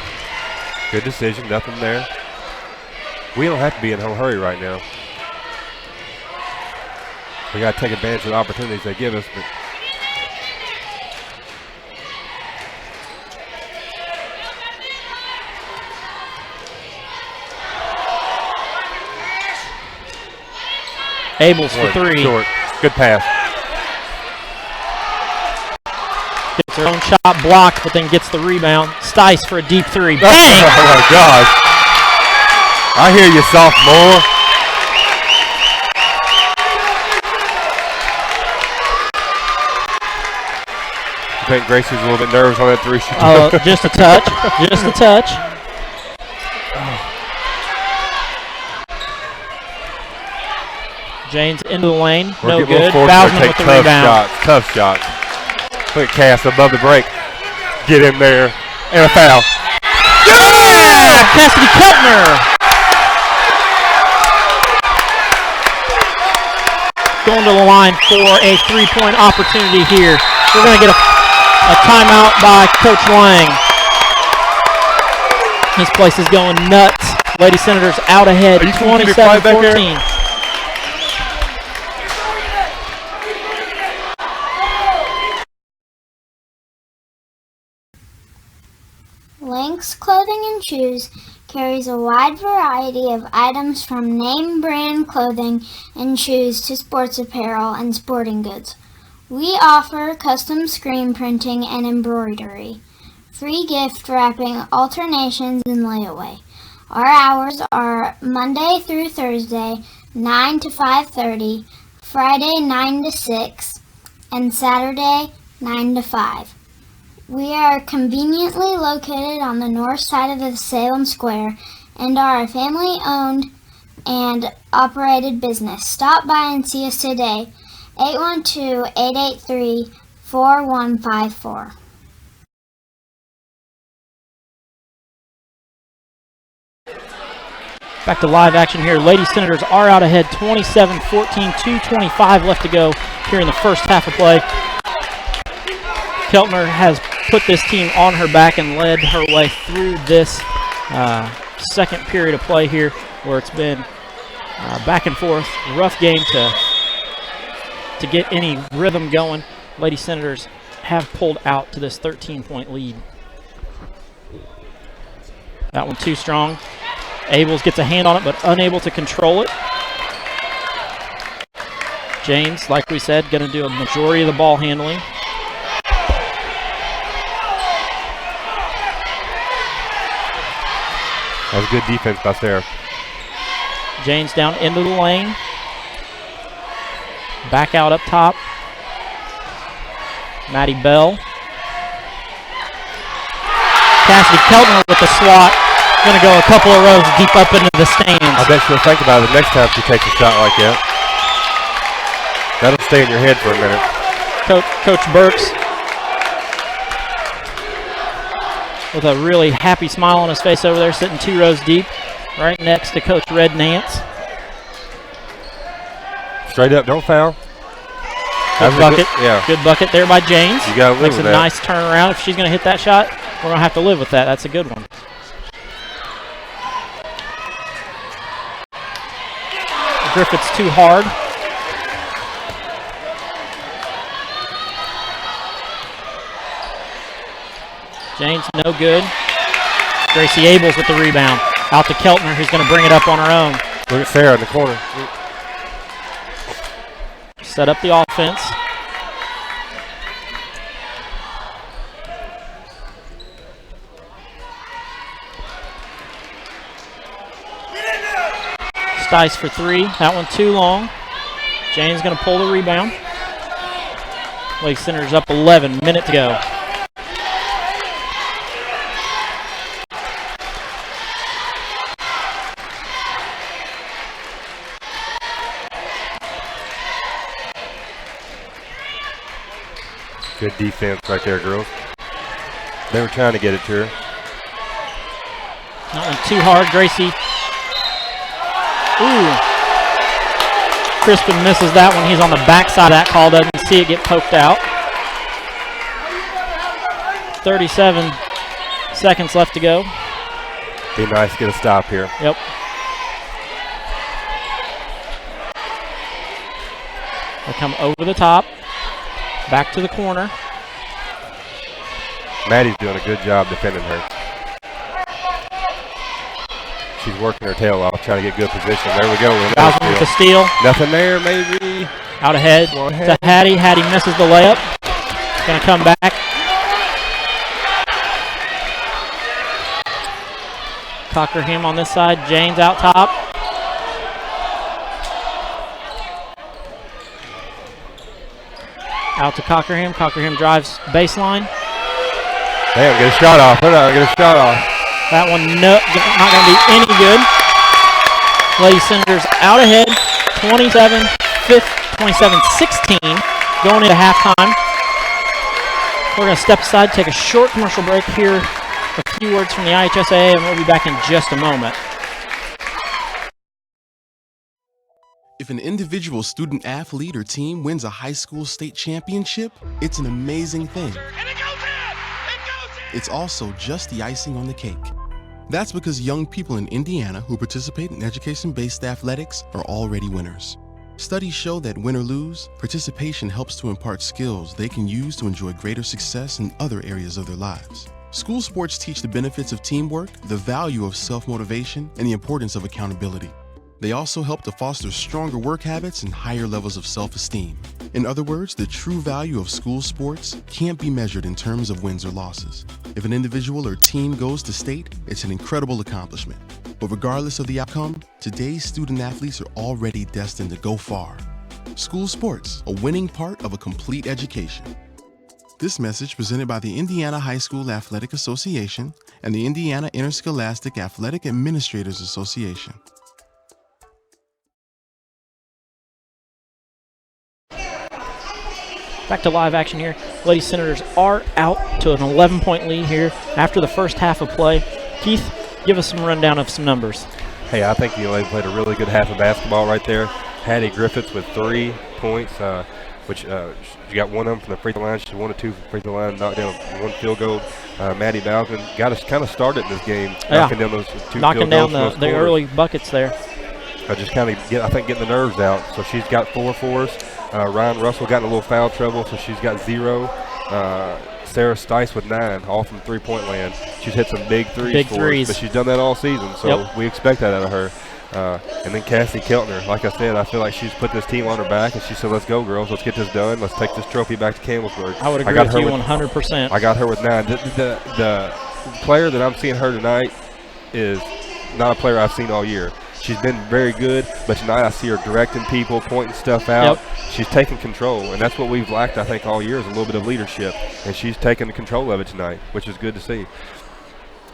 A: Good decision, nothing there. We don't have to be in a hurry right now. We got to take advantage of the opportunities they give us. But
B: Abels for three.
A: Short. Good pass.
B: Gets her own shot blocked, but then gets the rebound. Stice for a deep three. Bang!
A: Oh my gosh. I hear you, sophomore. I think Gracie's a little bit nervous on that three.
B: Just a touch. Just a touch. Janes into the lane. No good. Bowsen with the rebound.
A: Tough shots. Quick cast above the break. Get in there. And a foul.
B: Yeah! Cassidy Keltner. Going to the line for a three-point opportunity here. We're going to get a timeout by Coach Lang. This place is going nuts. Lady Senators out ahead, 27-14.
C: Lynx Clothing and Shoes carries a wide variety of items from name brand clothing and shoes to sports apparel and sporting goods. We offer custom screen printing and embroidery, free gift wrapping, alternations, and layaway. Our hours are Monday through Thursday, 9 to 5:30, Friday 9 to 6, and Saturday 9 to 5. We are conveniently located on the north side of the Salem Square and are a family-owned and operated business. Stop by and see us today. 812-883-4154.
B: Back to live action here. Lady Senators are out ahead 27-14, 2:25 left to go here in the first half of play. Keltner has put this team on her back and led her way through this second period of play here, where it's been back and forth, rough game to get any rhythm going. Lady Senators have pulled out to this 13-point lead. That one too strong. Abels gets a hand on it, but unable to control it. James, like we said, going to do a majority of the ball handling.
A: That was good defense by Sarah.
B: James down into the lane. Back out up top. Maddie Bell. Cassidy Keltner with the swat. Going to go a couple of rows deep up into the stands.
A: I bet she'll think about it the next time she takes a shot like that. That'll stay in your head for a minute.
B: Coach Burks with a really happy smile on his face over there, sitting 2 rows deep, right next to Coach Red Nance.
A: Straight up, don't foul.
B: Good bucket.
A: Yeah.
B: Good bucket there by James.
A: You got to live
B: Makes
A: with
B: a
A: that.
B: nice turnaround. If she's going to hit that shot, we're going to have to live with that. That's a good one. Griffith's too hard. James, no good. Gracie Abels with the rebound. Out to Keltner, who's going to bring it up on her own.
A: Look at Sarah in the corner.
B: Set up the offense. Stice for 3. That one too long. Jane's going to pull the rebound. Lake Center's up 11. Minute to go.
A: Good defense right there, girls. They were trying to get it to her.
B: That one too hard. Gracie. Ooh. Crispin misses that one. He's on the backside of that call. Doesn't see it get poked out. 37 seconds left to go.
A: Be nice to get a stop here.
B: Yep. They come over the top. Back to the corner.
A: Maddie's doing a good job defending her. She's working her tail off, trying to get good position. There we go.
B: Bowsman with the steal.
A: Nothing there, maybe.
B: Out ahead to Hattie. Hattie misses the layup. Going to come back. Cockerham on this side. James out top. Out to Cockerham. Cockerham drives baseline.
A: Damn, get a shot off. Get a shot off.
B: That one not going to be any good. Lady Senators out ahead, 27-16, going into halftime. We're going to step aside, take a short commercial break here. A few words from the IHSAA, and we'll be back in just a moment.
E: If an individual student athlete or team wins a high school state championship, it's an amazing thing.
F: And it goes in! It goes in!
E: It's also just the icing on the cake. That's because young people in Indiana who participate in education-based athletics are already winners. Studies show that win or lose, participation helps to impart skills they can use to enjoy greater success in other areas of their lives. School sports teach the benefits of teamwork, the value of self-motivation, and the importance of accountability. They also help to foster stronger work habits and higher levels of self-esteem. In other words, the true value of school sports can't be measured in terms of wins or losses. If an individual or team goes to state, it's an incredible accomplishment. But regardless of the outcome, today's student athletes are already destined to go far. School sports, a winning part of a complete education. This message presented by the Indiana High School Athletic Association and the Indiana Interscholastic Athletic Administrators Association.
B: Back to live action here. Lady Senators are out to an 11-point lead here after the first half of play. Keith, give us some rundown of some numbers.
A: Hey, I think they played a really good half of basketball right there. Hattie Griffiths with 3 points, which she got one of them from the free throw line. She 1 of 2 from the free throw line, knocked down 1 field goal. Maddie Bowsman got us kind of started in this game, knocking down those 2
B: knocking
A: field
B: down
A: goals
B: the early buckets there.
A: Just kind of getting the nerves out. So she's got 4 for us. Ryan Russell got in a little foul trouble, so she's got 0. Sarah Stice with 9, all from three-point land. She's hit some big threes for us, but she's done that all season, so we expect that out of her. And then Cassidy Keltner, like I said, I feel like she's put this team on her back, and she said, let's go, girls. Let's get this done. Let's take this trophy back to Campbellsburg.
B: I would agree with you 100%.
A: I got her with 9. The player that I'm seeing her tonight is not a player I've seen all year. She's been very good, but tonight I see her directing people, pointing stuff out. She's taking control, and that's what we've lacked, I think, all year is a little bit of leadership. And she's taking the control of it tonight, which is good to see.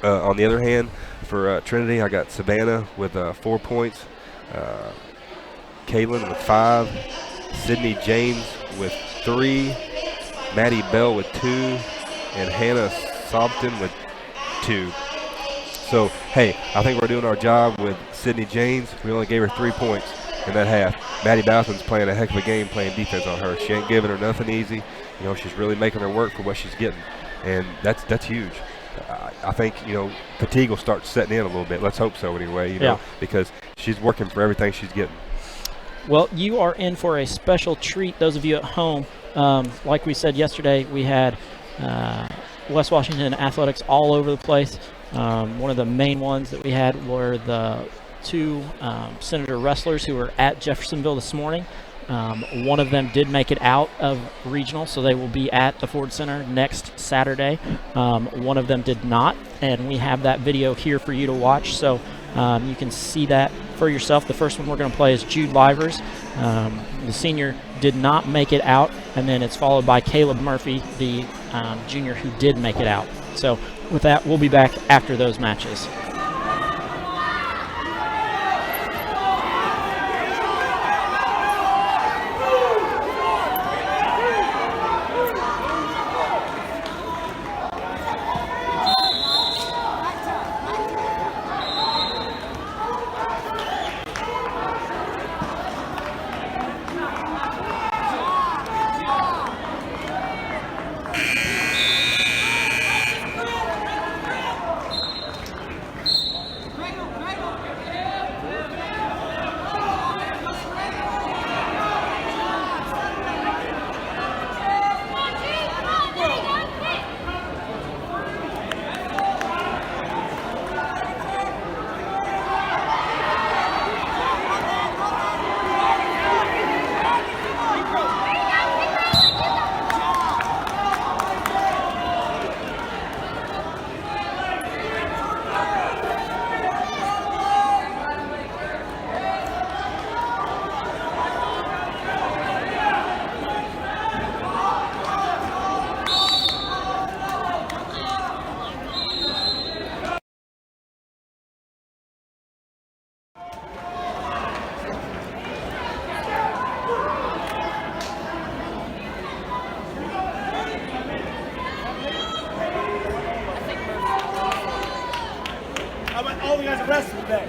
A: On the other hand, for Trinity, I got Savannah with 4 points, Kaylin with 5, Sydney James with 3, Maddie Bell with 2, and Hannah Sobton with 2. So, hey, I think we're doing our job with Sydney James. We only gave her 3 points in that half. Maddie Bowsman's playing a heck of a game playing defense on her. She ain't giving her nothing easy. You know, she's really making her work for what she's getting, and that's huge. I think, you know, fatigue will start setting in a little bit. Let's hope so anyway, you know, because she's working for everything she's getting.
B: Well, you are in for a special treat, those of you at home. Like we said yesterday, we had West Washington athletics all over the place. One of the main ones that we had were the 2 Senator wrestlers who were at Jeffersonville this morning. One of them did make it out of regional, so they will be at the Ford Center next Saturday. One of them did not, and we have that video here for you to watch, so you can see that for yourself. The first one we're going to play is Jude Livers. The senior did not make it out, and then it's followed by Caleb Murphy, the junior who did make it out. So with that, we'll be back after those matches.
F: All the guys arrested today.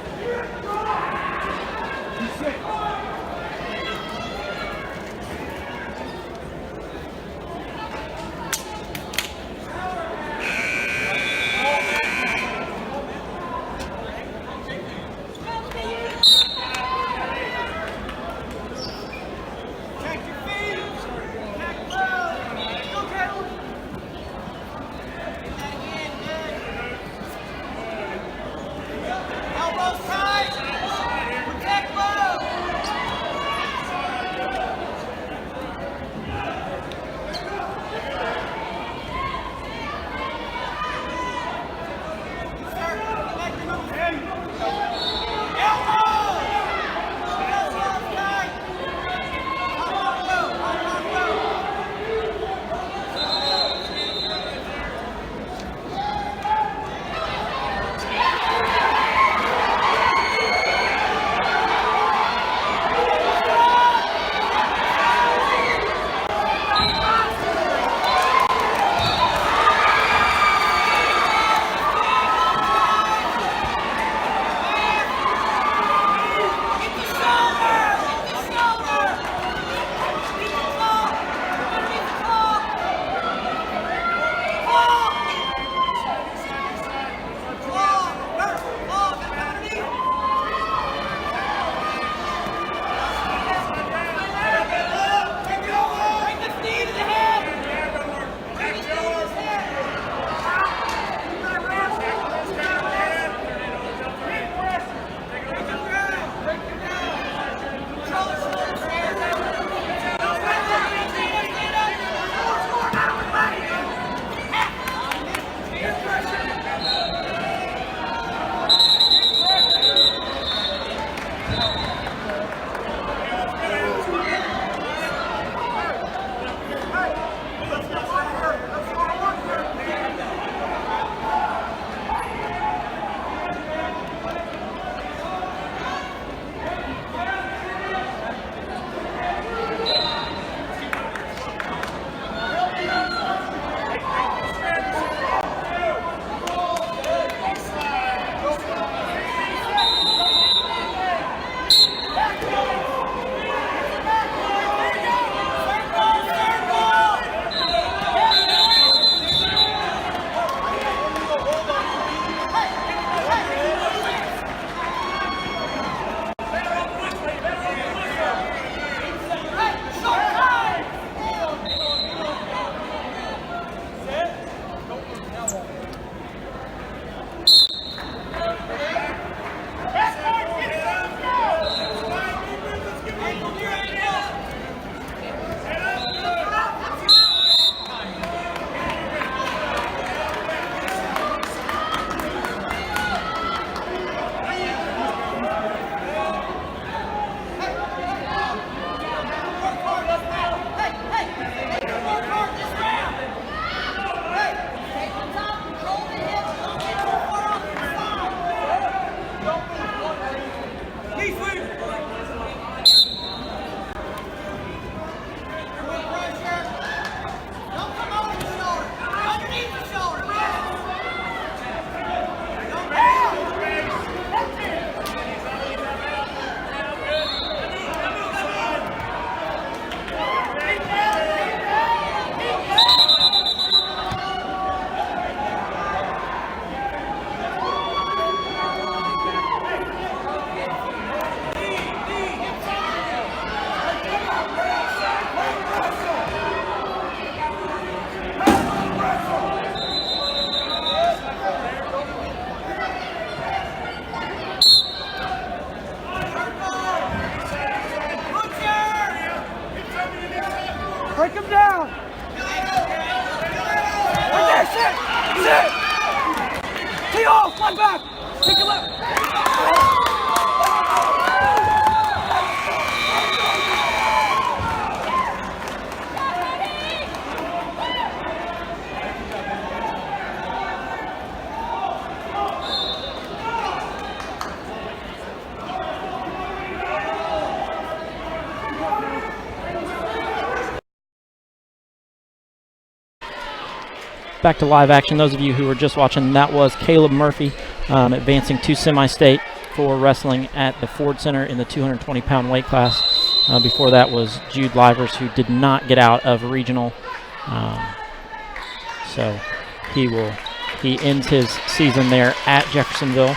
F: Elbows Slide back. Take it left.
B: Back to live action. Those of you who were just watching, that was Caleb Murphy advancing to semi-state for wrestling at the Ford Center in the 220-pound weight class. Before that was Jude Livers, who did not get out of regional. So he ends his season there at Jeffersonville.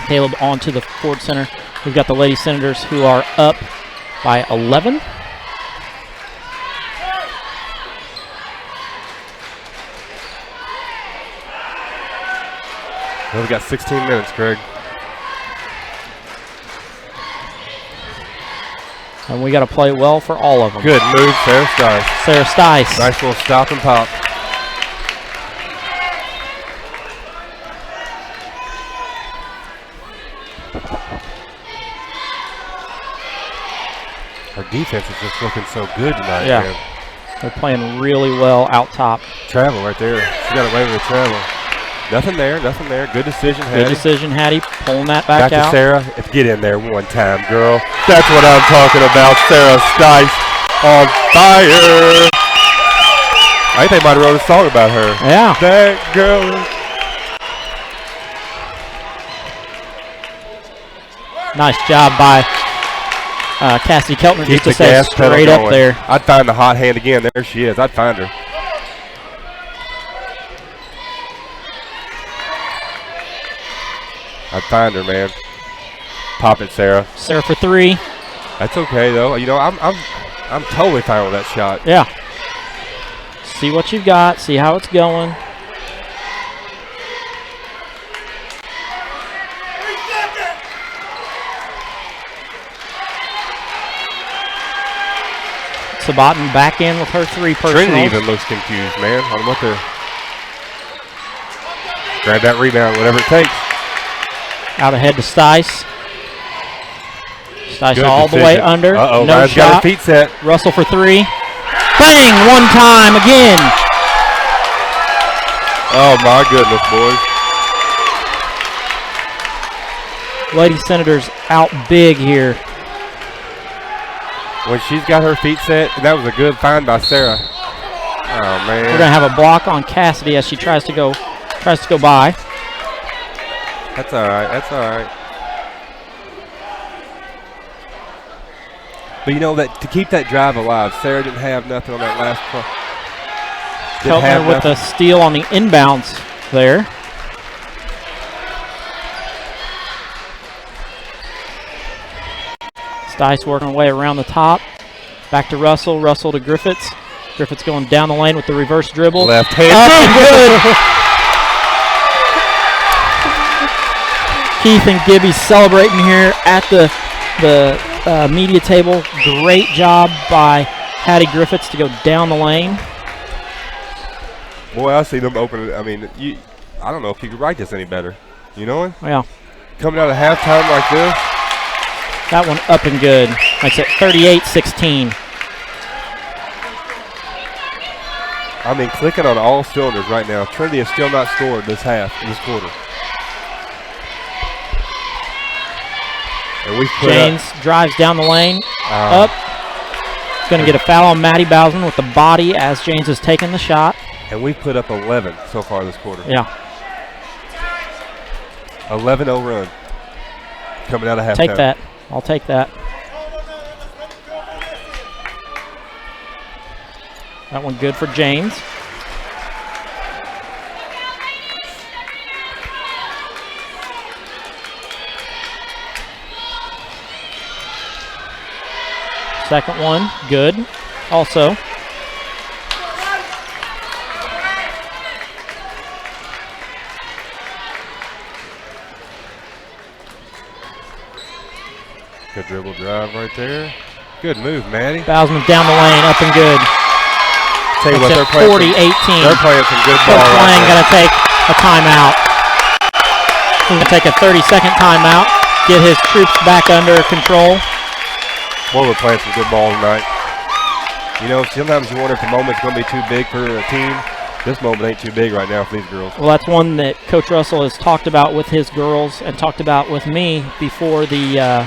B: Caleb on to the Ford Center. We've got the Lady Senators who are up by 11.
A: Well, we've got 16 minutes, Craig.
B: And we got to play well for all of them.
A: Good move, Sarah Stice.
B: Sarah Stice.
A: Nice little stop and pop. Our defense is just looking so good tonight,
B: Yeah.
A: man.
B: They're playing really well out top.
A: Travel right there. She got away with the travel. Nothing there, nothing there. Good decision, Hattie.
B: Good decision, Hattie. Pulling that back
A: to
B: out.
A: Sarah. Get in there one time, girl. That's what I'm talking about. Sarah Stice on fire. I think they might have wrote a song about her.
B: Yeah.
A: That girl.
B: Nice job by Cassidy Keltner
A: Keep
B: just to
A: the
B: stay
A: gas pedal
B: straight up
A: going.
B: there.
A: I'd find the hot hand again. There she is. I'd find her. I'd find her, man. Pop it, Sarah.
B: Sarah for three.
A: That's okay though. You know, I'm totally fine with that shot.
B: Yeah. See what you've got. See how it's going. Sabatin back in with her three personals.
A: Trinity even looks confused, man, on what they're. Grab that rebound, whatever it takes.
B: Out ahead to Stice. Stice
A: Good
B: all
A: decision.
B: the way under.
A: Uh-oh,
B: No
A: Ryan's got her
B: shot.
A: feet set.
B: Russell for three. Bang! One time again.
A: Oh my goodness, boys.
B: Lady Senators out big here.
A: When she's got her feet set, that was a good find by Sarah. Oh man.
B: We're gonna have a block on Cassidy as she tries to go by.
A: That's all right. That's all right. But you know that to keep that drive alive, Sarah didn't have nothing on that last play.
B: Keltner with the steal on the inbounds there. Stice working her way around the top. Back to Russell. Russell to Griffiths. Griffiths going down the lane with the reverse dribble.
A: Left hand.
B: Up and good. Keith and Gibby celebrating here at the media table. Great job by Hattie Griffiths to go down the lane.
A: Boy, I see them open it. I mean, I don't know if you could write this any better. You know?
B: Yeah.
A: Coming out of halftime like this.
B: That one up and good. Makes it 38-16.
A: I mean, clicking on all cylinders right now. Trinity has still not scored this quarter. And we
B: James drives down the lane. Up. Going to get a foul on Maddie Bowsman with the body as James is taking the shot.
A: And we put up 11 so far this quarter.
B: Yeah.
A: 11-0 run. Coming out of halftime.
B: Take that. I'll take that. That one good for James. Second one, good. Also.
A: Good dribble drive right there. Good move, Maddie.
B: Bowsman down the lane, up and good.
A: Tell you what, they're
B: It's
A: playing
B: 40-18.
A: They're playing some good ball.
B: They're playing,
A: right
B: going to take a timeout. Russell's going to take a 30-second timeout, get his troops back under control.
A: Boy, we're playing some good ball tonight. You know, sometimes you wonder if the moment's going to be too big for a team. This moment ain't too big right now for these girls.
B: Well, that's one that Coach Russell has talked about with his girls and talked about with me before the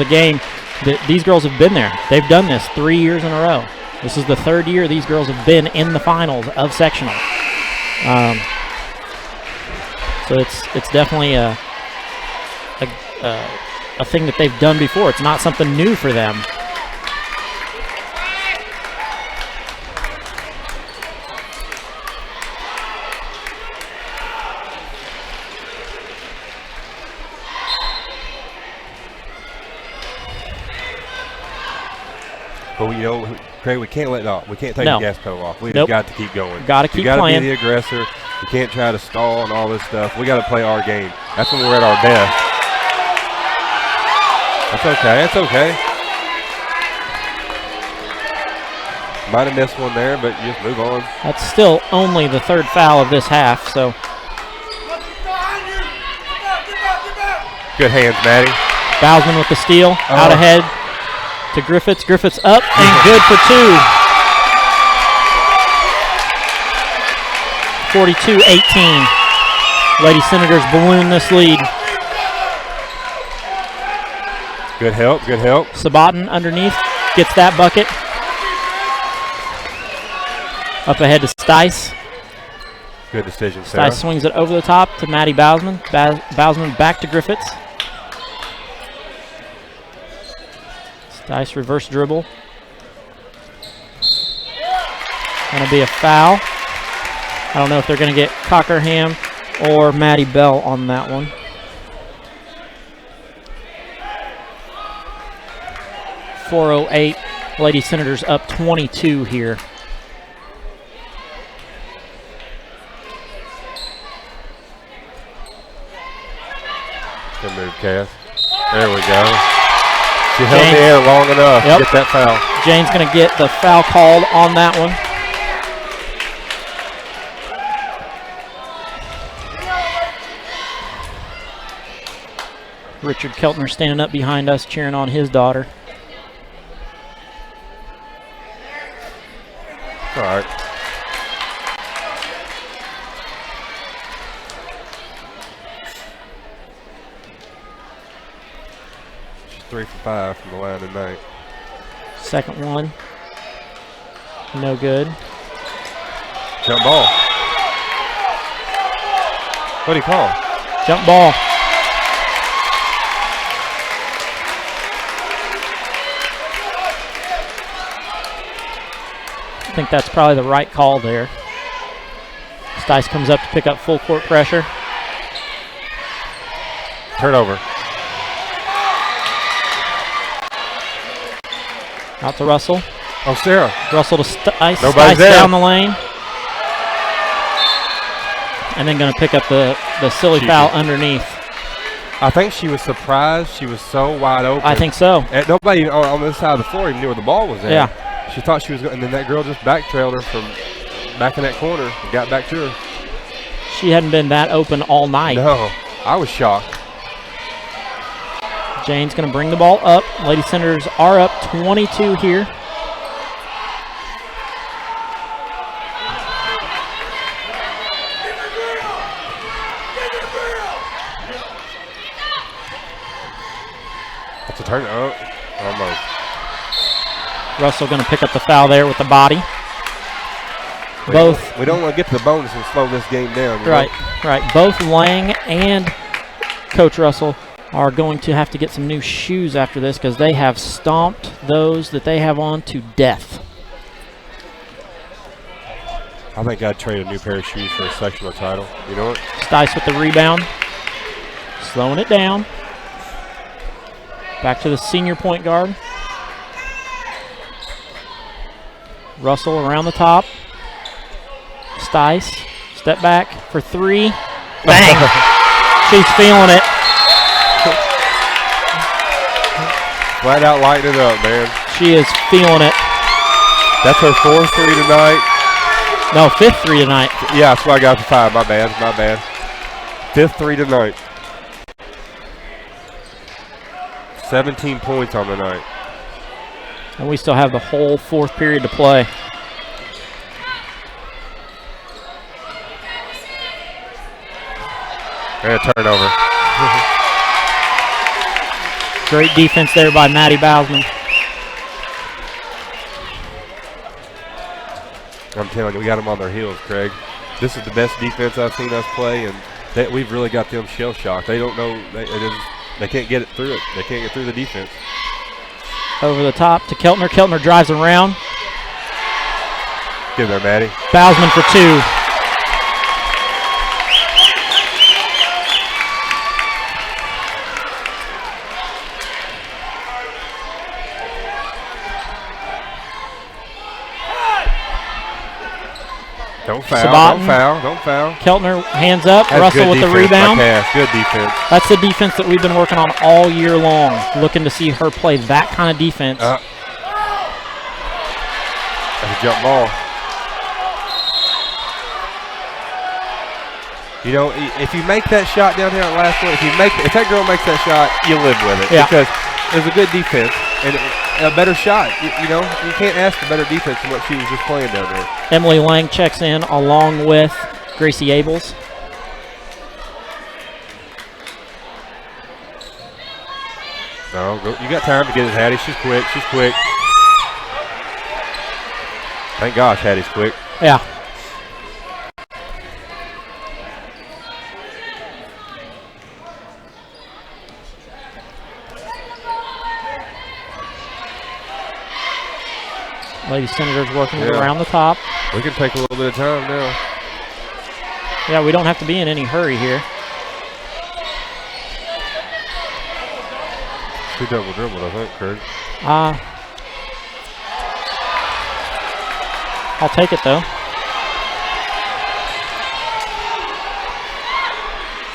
B: game. That these girls have been there. They've done this 3 years in a row. This is the third year these girls have been in the finals of sectional. So it's definitely a thing that they've done before. It's not something new for them.
A: But you know, Craig, we can't let it off. We can't take
B: No.
A: the gas pedal off. We've
B: Nope.
A: got to keep going.
B: Got to keep
A: You got to
B: playing.
A: be the aggressor. You can't try to stall and all this stuff. We got to play our game. That's when we're at our best. That's okay. That's okay. Might have missed one there, but you just move on.
B: That's still only the third foul of this half. So
A: Good hands, Maddie.
B: Bowsman with the steal, out ahead to Griffiths. Griffiths up and good for two. 42-18. Lady Senators balloon this lead.
A: Good help. Good help.
B: Sabatin underneath gets that bucket. Up ahead to Stice.
A: Good decision, Sarah.
B: Stice swings it over the top to Maddie Bowsman. Bowsman back to Griffiths. Stice reverse dribble. Going to be a foul. I don't know if they're going to get Cockerham or Maddie Bell on that one. .408. Lady Senators up 22 here.
A: Good move, Cass. There we go. She held the air long enough to get that foul.
B: Jane's going to get the foul called on that one. Richard Keltner standing up behind us, cheering on his daughter.
A: All right. She's 3 for 5 from the line tonight.
B: Second one. No good.
A: Jump ball. What do you call?
B: Jump ball. I think that's probably the right call there. Stice comes up to pick up full court pressure.
A: Turnover.
B: Out to Russell.
A: Oh, Sarah.
B: Russell to Stice.
A: Nobody's
B: Stice
A: there.
B: down the lane. And then going to pick up the silly foul underneath.
A: I think she was surprised. She was so wide open.
B: I think so.
A: And nobody on this side of the floor even knew where the ball was at.
B: Yeah.
A: She thought she was going, and then that girl just back-trailed her from back in that corner and got back to her.
B: She hadn't been that open all night.
A: No, I was shocked.
B: Jane's going to bring the ball up. Lady Senators are up 22 here.
A: That's a turn. Oh, almost.
B: Russell going to pick up the foul there with the body. Both.
A: We don't want to get to the bonus and slow this game down.
B: Right. Both Lang and Coach Russell are going to have to get some new shoes after this because they have stomped those that they have on to death.
A: I think I'd trade a new pair of shoes for a sectional title. You know what?
B: Stice with the rebound. Slowing it down. Back to the senior point guard. Russell around the top. Stice, step back for three. Bang! She's feeling it.
A: Flat out lighting it up, man.
B: She is feeling it.
A: That's her 4th 3 tonight.
B: No, 5th 3 tonight.
A: Yeah, that's why I got the 5. My bad. 5th 3 tonight. 17 points on the night.
B: And we still have the whole fourth period to play.
A: And a turnover.
B: Great defense there by Maddie Bausman.
A: I'm telling you, we got them on their heels, Craig. This is the best defense I've seen us play, and we've really got them shell-shocked. They don't know. They can't get it through it. They can't get through the defense.
B: Over the top to Keltner. Keltner drives around.
A: Get there, Maddie.
B: Bausman for 2.
A: Don't foul,
B: Sabatin.
A: don't foul, don't foul.
B: Keltner hands up.
A: That's
B: Russell
A: good
B: with the
A: defense by
B: rebound.
A: Cass. Good defense.
B: That's the defense that we've been working on all year long. Looking to see her play that kind of defense.
A: That's a jump ball. You know, if you make that shot down here on the last one, if that girl makes that shot, you live with it.
B: Yeah.
A: Because it was a good defense and a better shot. You know, you can't ask for better defense than what she was just playing down there.
B: Emily Lang checks in along with Gracie Abels.
A: No, you got time to get it, Hattie. She's quick. She's quick. Thank gosh, Hattie's quick.
B: Yeah. Lady Senators working it around the top.
A: We can take a little bit of time now.
B: Yeah, we don't have to be in any hurry here.
A: She double dribbled, I think, Craig.
B: I'll take it though.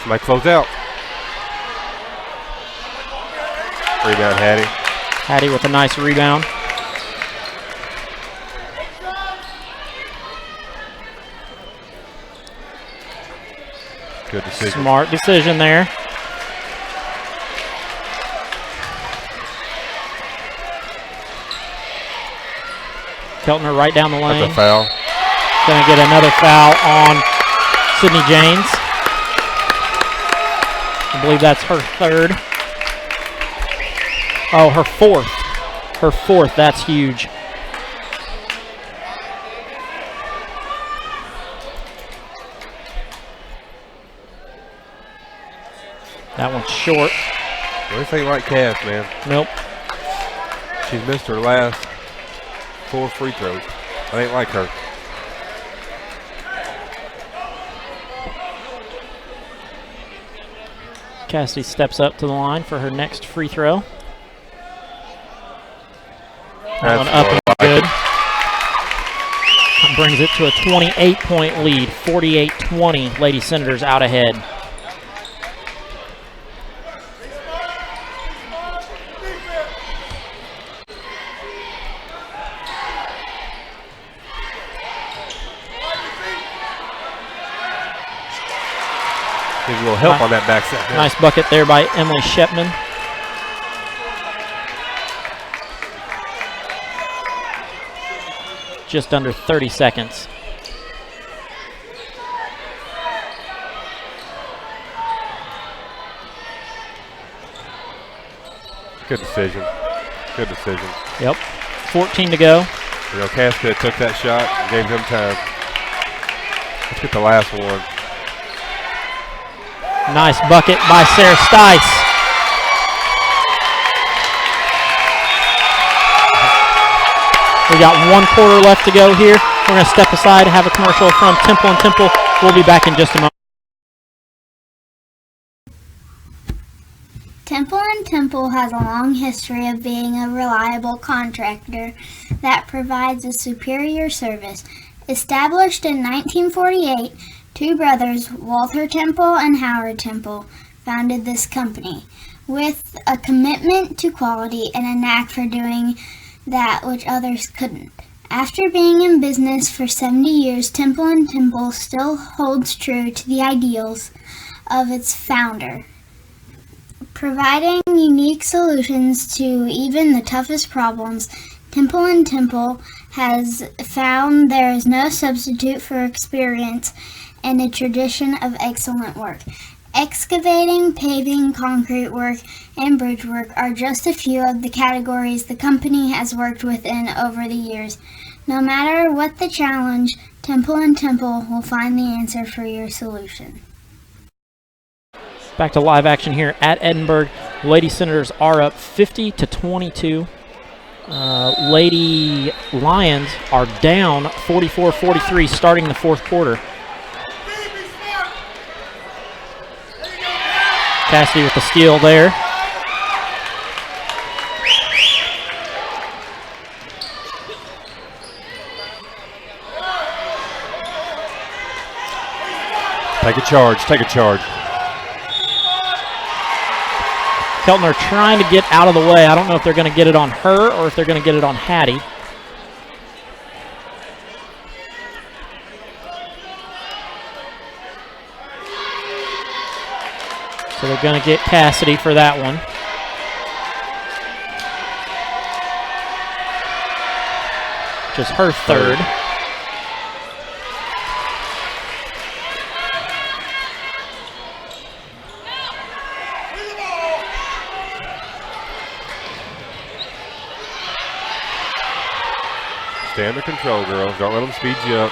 A: Somebody close out. Rebound, Hattie.
B: Hattie with a nice rebound.
A: Good decision.
B: Smart decision there. Keltner right down the lane.
A: That's a foul.
B: Going to get another foul on Sydney James. I believe that's her third. Oh, her fourth. Her fourth. That's huge. That one's short.
A: This ain't like Cass, man.
B: Nope.
A: She's missed her last 4 free throws. I ain't like her.
B: Cassidy steps up to the line for her next free throw. That one up and good. That brings it to a 28-point lead. 48-20. Lady Senators out ahead.
A: Needs a little help on that backside.
B: Nice bucket there by Emily Shepman. Just under 30 seconds.
A: Good decision. Good decision.
B: Yep. 14 to go.
A: You know, Cass could have took that shot and gave them time. Let's get the last one.
B: Nice bucket by Sarah Stice. We got 1 quarter left to go here. We're going to step aside, have a commercial from Temple & Temple. We'll be back in just a moment.
C: Temple & Temple has a long history of being a reliable contractor that provides a superior service. Established in 1948, 2 brothers, Walter Temple and Howard Temple, founded this company with a commitment to quality and a knack for doing that which others couldn't. After being in business for 70 years, Temple & Temple still holds true to the ideals of its founder, Providing unique solutions to even the toughest problems, Temple & Temple has found there is no substitute for experience and a tradition of excellent work. Excavating, paving, concrete work, and bridge work are just a few of the categories the company has worked within over the years. No matter what the challenge, Temple & Temple will find the answer for your solution.
B: Back to live action here at Edinburgh. Lady Senators are up 50-22. Lady Lions are down 44-43 starting the fourth quarter. Cassidy with the steal there.
A: Take a charge, take a charge.
B: Keltner trying to get out of the way. I don't know if they're going to get it on her or if they're going to get it on Hattie. So they're going to get Cassidy for that one. Which is her third.
A: Stay under control, girls. Don't let them speed you up.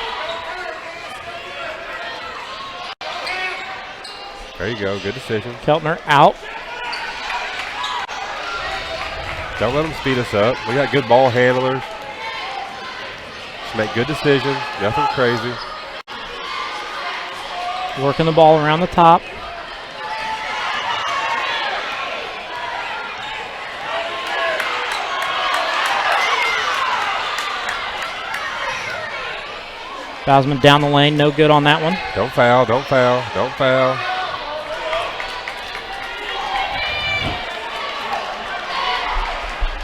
A: There you go. Good decision.
B: Keltner out.
A: Don't let them speed us up. We got good ball handlers. Just make good decisions. Nothing crazy.
B: Working the ball around the top. Bowsman down the lane, no good on that one.
A: Don't foul, don't foul, don't foul.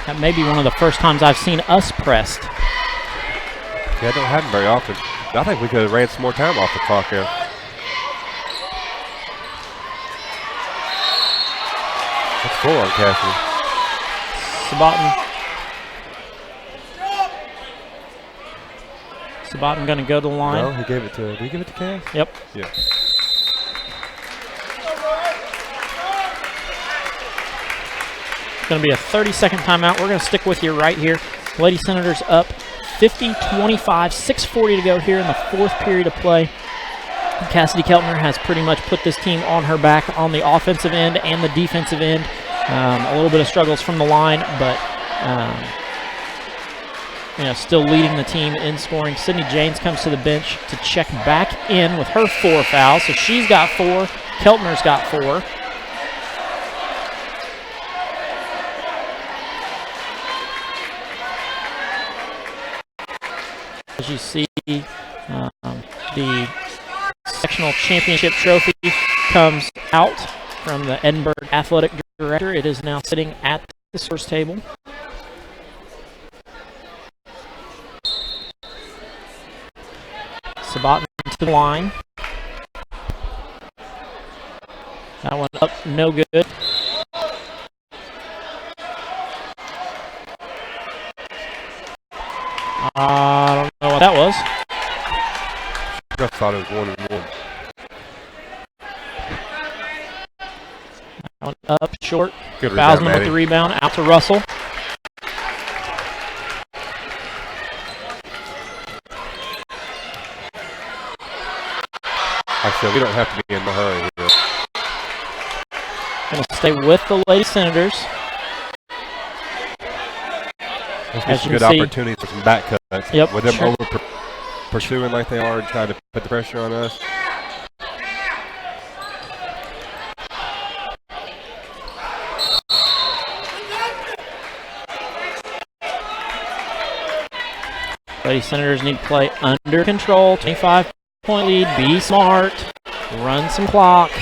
B: That may be one of the first times I've seen us pressed.
A: Yeah, it don't happen very often. I think we could have ran some more time off the clock here. That's full on Cassidy.
B: Sabatin going to go to the line.
A: No, he gave it to, did he give it to Cass?
B: Yep.
A: Yeah.
B: It's going to be a 30-second timeout. We're going to stick with you right here. Lady Senators up 50-25, 6:40 to go here in the fourth period of play. Cassidy Keltner has pretty much put this team on her back on the offensive end and the defensive end. A little bit of struggles from the line, but still leading the team in scoring. Sydney James comes to the bench to check back in with her 4 fouls. So she's got 4. Keltner's got 4. As you see, the sectional championship trophy comes out from the Edinburgh athletic director. It is now sitting at the scores table. Sabatin to the line. That one up, no good. I don't know what that was.
A: I thought it was 1-1.
B: That one up, short.
A: Good rebound,
B: Bowsman with the rebound, out to Russell.
A: I said we don't have to be in a hurry here.
B: Going to stay with the Lady Senators.
A: There's some good opportunities for some back cuts.
B: Yep,
A: with them
B: sure.
A: over pursuing like they are and trying to put the pressure on us.
B: Lady Senators need to play under control. 25-point lead. Be smart. Run some clock.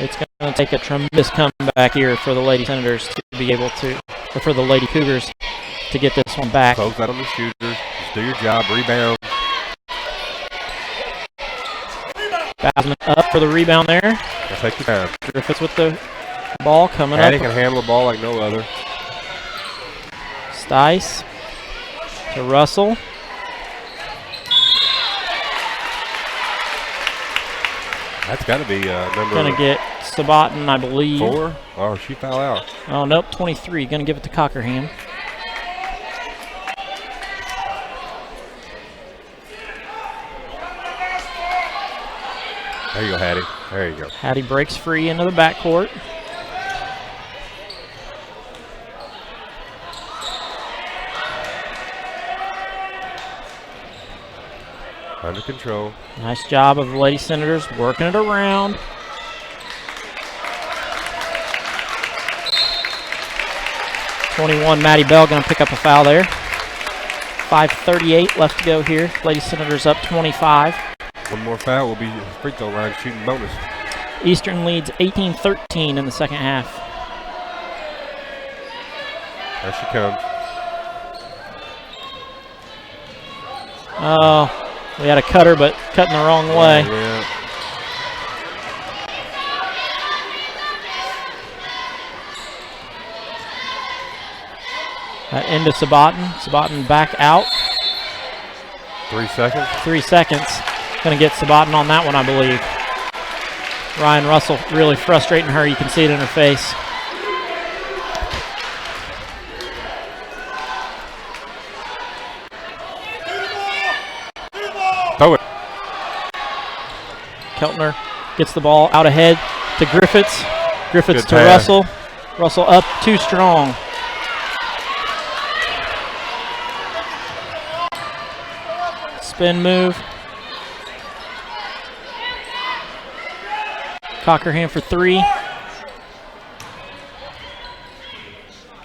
B: It's going to take a tremendous comeback here for the Lady Senators to be able to, or for the Lady Cougars to get this one back.
A: Close out on the shooters. Just do your job. Rebound.
B: Basman up for the rebound there.
A: Now take your time.
B: Griffiths with the ball coming
A: Hattie
B: up.
A: can handle the ball like no other.
B: Stice to Russell.
A: That's got to be number
B: Gonna get Sabatin, I believe.
A: 4. Oh, she fell out.
B: Oh, nope, 23. Gonna give it to Cockerham.
A: There you go, Hattie. There you go.
B: Hattie breaks free into the backcourt.
A: Under control.
B: Nice job of the Lady Senators working it around. .21, Maddie Bell going to pick up a foul there. 5:38 left to go here. Lady Senators up 25.
A: One more foul will be free throw line shooting bonus.
B: Eastern leads 18-13 in the second half.
A: There she comes.
B: Oh, we had a cutter, but cutting the wrong way.
A: Yeah.
B: Into Sabatin. Sabatin back out.
A: 3 seconds.
B: 3 seconds. Going to get Sabatin on that one, I believe. Ryan Russell really frustrating her. You can see it in her face.
A: Throw it.
B: Keltner gets the ball out ahead to Griffiths. Griffiths
A: Good
B: to
A: pass.
B: Russell. Russell up too strong. Spin move. Cockerham for 3.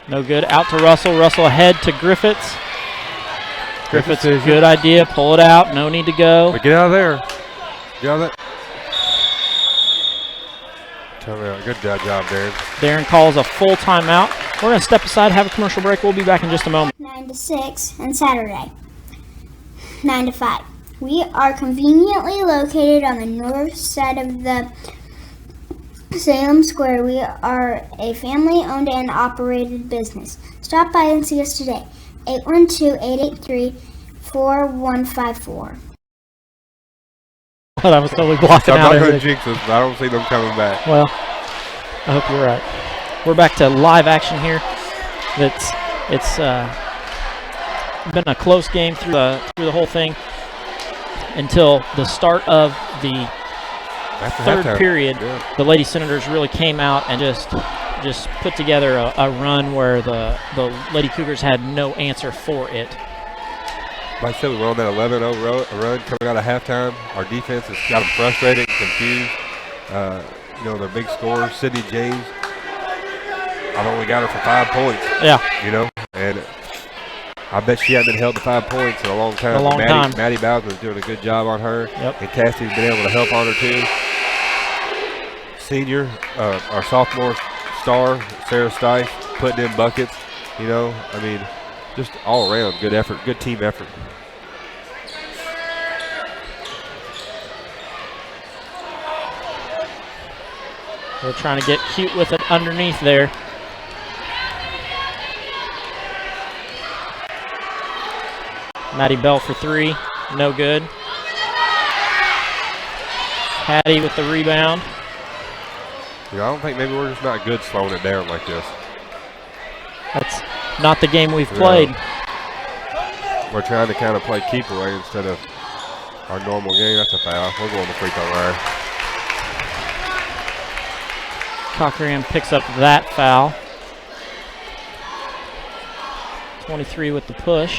B: No good. Out to Russell. Russell ahead to Griffiths. Griffiths,
A: decision.
B: good idea. Pull it out. No need to go.
A: But get out of there. Get out of that. Timeout. Good job, Darren.
B: Darren calls a full timeout. We're going to step aside, have a commercial break. We'll be back in just a moment.
C: 9 to 6, and Saturday, 9 to 5. We are conveniently located on the north side of the Salem Square. We are a family-owned and operated business. Stop by and see us today. 812-883-4154.
B: But I was totally blocking
A: I'm
B: out
A: not going to
B: everything.
A: jinx us, but I don't see them coming back.
B: Well, I hope you're right. We're back to live action here. It's been a close game through the whole thing until the start of the
A: After
B: third
A: halftime.
B: period.
A: Yeah.
B: The Lady Senators really came out and just put together a run where the Lady Cougars had no answer for it.
A: Like I said, we were on that 11-0 run coming out of halftime. Our defense has got them frustrated and confused. Their big scorer, Sydney James, I've only got her for 5 points.
B: Yeah.
A: And I bet she hasn't been held to 5 points in a long time. Maddie Bowden's doing a good job on her.
B: Yep.
A: And Cassie's been able to help on her too. Senior, our sophomore star, Sarah Stice, putting in buckets. Just all around good effort, good team effort.
B: We're trying to get cute with it underneath there. Maddie Bell for 3, no good. Hattie with the rebound.
A: I don't think maybe we're just not good slowing it down like this.
B: That's not the game we've played.
A: We're trying to kind of play keep away instead of our normal game. That's a foul. We're going to free throw line.
B: Cockerham picks up that foul. 23 with the push.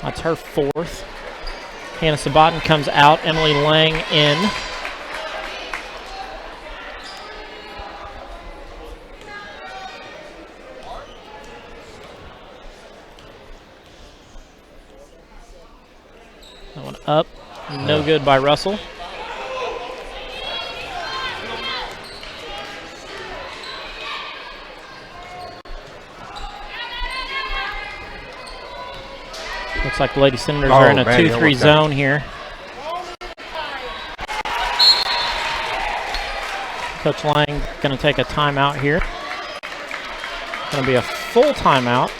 B: That's her 4th. Hannah Sabatin comes out. Emily Lang in. That one up. No good by Russell. Looks like the Lady Senators are in a 2-3 zone here. Coach Lang going to take a timeout here. Going to be a full timeout.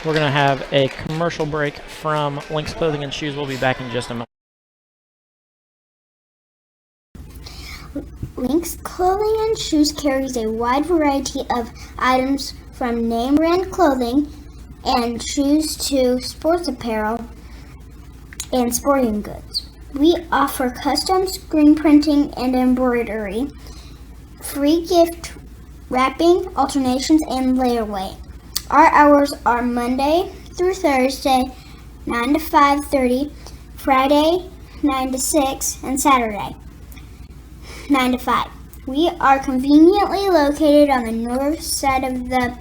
B: We're going to have a commercial break from Lynx Clothing and Shoes. We'll be back in just a moment.
C: Lynx Clothing and Shoes carries a wide variety of items from name brand clothing and shoes to sports apparel and sporting goods. We offer custom screen printing and embroidery, free gift wrapping, alternations, and layaway. Our hours are Monday through Thursday, 9 to 5:30, Friday, 9 to 6, and Saturday, 9 to 5. We are conveniently located on the north side of the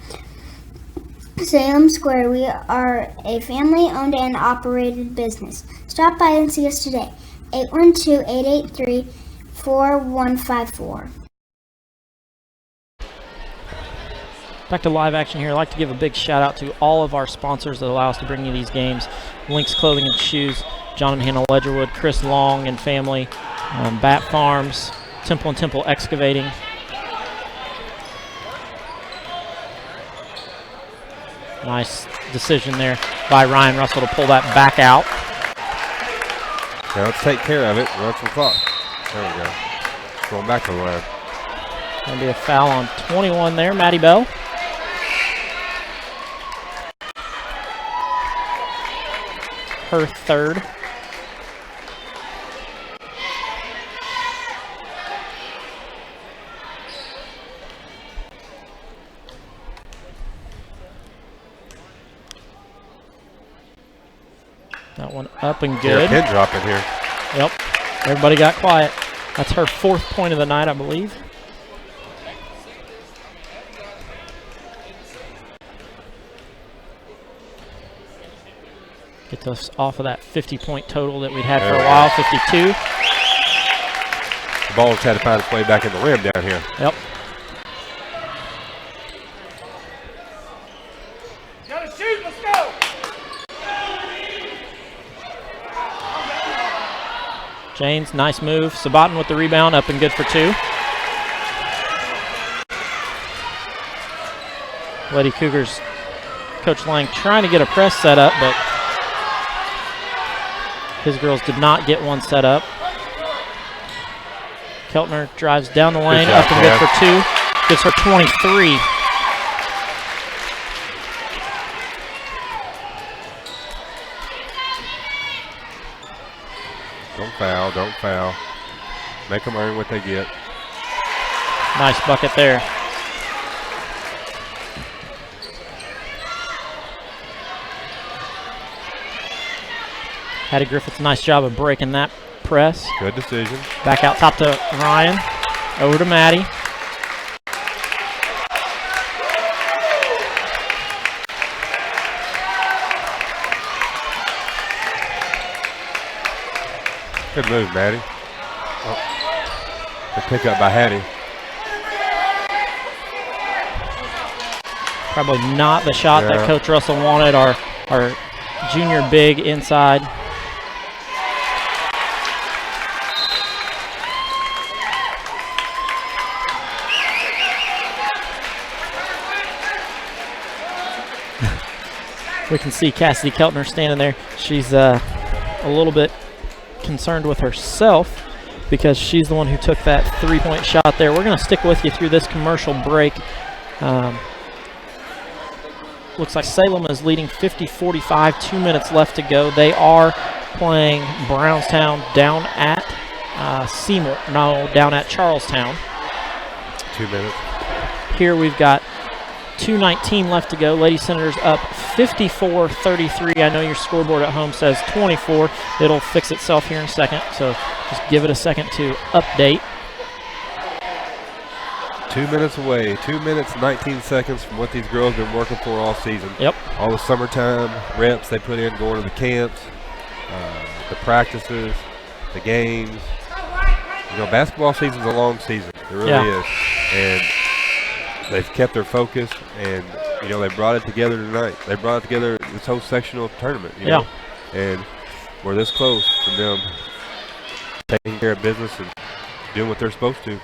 C: Salem Square. We are a family-owned and operated business. Stop by and see us today. 812-883-4154.
B: Back to live action here. I'd like to give a big shout out to all of our sponsors that allow us to bring you these games. Lynx Clothing and Shoes, John and Hannah Ledgerwood, Chris Long and family, Bat Farms, Temple and Temple Excavating. Nice decision there by Ryan Russell to pull that back out.
A: Now let's take care of it. Run some clock. There we go. Going back to the line.
B: Going to be a foul on 21 there, Maddie Bell. Her third. That one up and good.
A: Pin drop in here.
B: Yep. Everybody got quiet. That's her fourth point of the night, I believe. Gets us off of that 50-point total that we'd had for a while, 52.
A: The ball's had to find its way back in the rim down here.
B: Yep.
F: Gotta shoot, let's go!
B: Janes, nice move. Sabatin with the rebound, up and good for two. Lady Cougars, Coach Lang trying to get a press set up, but his girls did not get one set up. Keltner drives down the lane, up and good for two. Gets her 23.
A: Don't foul, don't foul. Make them earn what they get.
B: Nice bucket there. Hattie Griffith's nice job of breaking that press.
A: Good decision.
B: Back out top to Ryan. Over to Maddie.
A: Good move, Maddie. Oh. Good pick up by Hattie.
B: Probably not the shot that Coach Russell wanted. Our junior big inside. We can see Cassidy Keltner standing there. She's a little bit concerned with herself because she's the one who took that three-point shot there. We're going to stick with you through this commercial break. Looks like Salem is leading 50-45, 2 minutes left to go. They are playing Brownstown down at Seymour, no, down at Charlestown.
A: 2 minutes.
B: Here we've got 2:19 left to go. Lady Senators up 54-33. I know your scoreboard at home says 24. It'll fix itself here in a second, so just give it a second to update.
A: 2 minutes away. 2 minutes, 19 seconds from what these girls have been working for all season.
B: Yep.
A: All the summertime reps they put in, going to the camps, the practices, the games. You know, basketball season's a long season. It really is. And they've kept their focus, and you know, they brought it together tonight. They brought it together, this whole sectional tournament. You know? And we're this close from them taking care of business and doing what they're supposed to.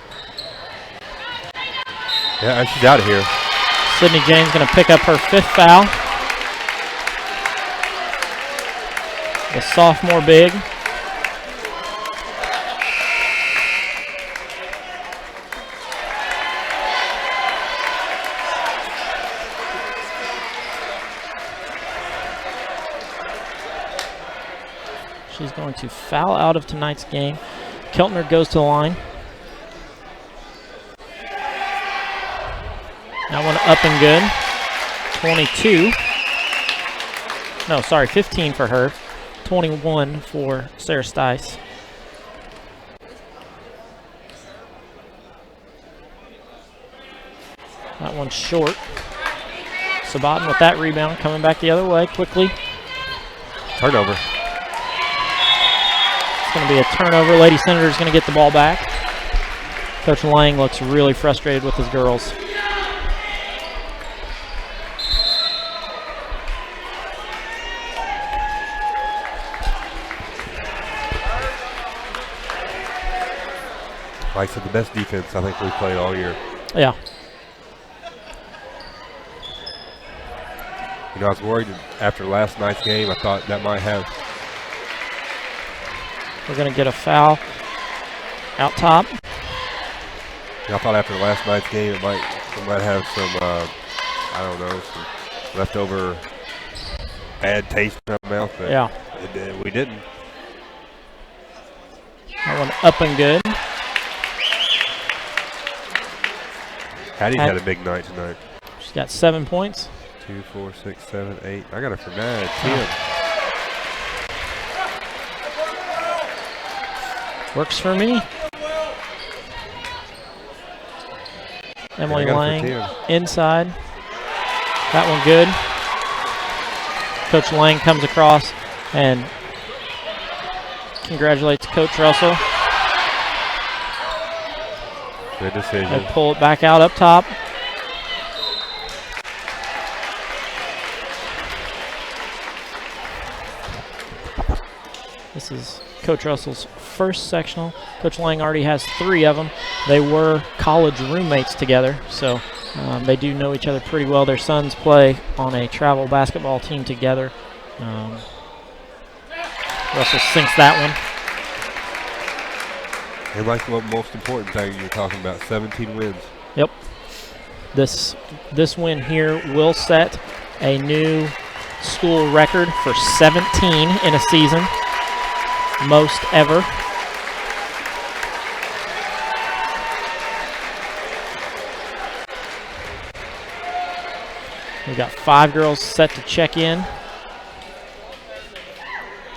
A: Yeah, she's out of here.
B: Sydney James going to pick up her 5th foul. The sophomore big. She's going to foul out of tonight's game. Keltner goes to the line. That one up and good. 22. No, sorry, 15 for her. 21 for Sarah Stice. That one's short. Sabatin with that rebound, coming back the other way quickly.
A: Turnover.
B: It's going to be a turnover. Lady Senator's going to get the ball back. Coach Lang looks really frustrated with his girls.
A: Like I said, the best defense I think we've played all year.
B: Yeah.
A: You know, I was worried after last night's game. I thought that might have.
B: We're going to get a foul out top.
A: I thought after last night's game, we might have some, I don't know, some leftover bad taste in our mouth. But
B: yeah.
A: We didn't.
B: That one up and good.
A: Hattie's had a big night tonight.
B: She's got 7 points.
A: 2, 4, 6, 7, 8. I got her for 9, 10.
B: Works for me. Emily Lang inside. That one good. Coach Lang comes across and congratulates Coach Russell.
A: Good decision.
B: They pull it back out up top. This is Coach Russell's first sectional. Coach Lang already has 3 of them. They were college roommates together, so they do know each other pretty well. Their sons play on a travel basketball team together. Russell sinks that one.
A: And like the most important thing you're talking about, 17 wins.
B: Yep. This win here will set a new school record for 17 in a season. Most ever. We've got 5 girls set to check in.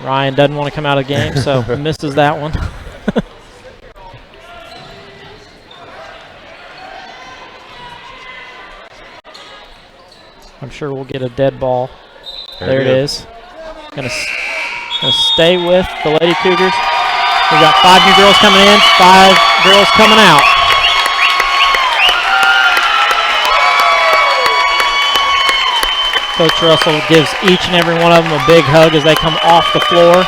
B: Ryan doesn't want to come out of the game, so misses that one. I'm sure we'll get a dead ball. There it is. Gonna stay with the Lady Cougars. We've got 5 new girls coming in, 5 girls coming out. Coach Russell gives each and every one of them a big hug as they come off the floor.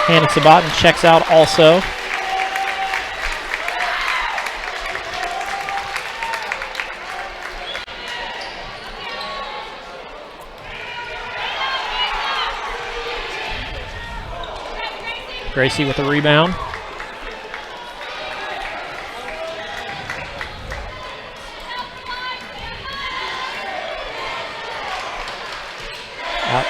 B: Hannah Sabatin checks out also. Gracie with the rebound. Out.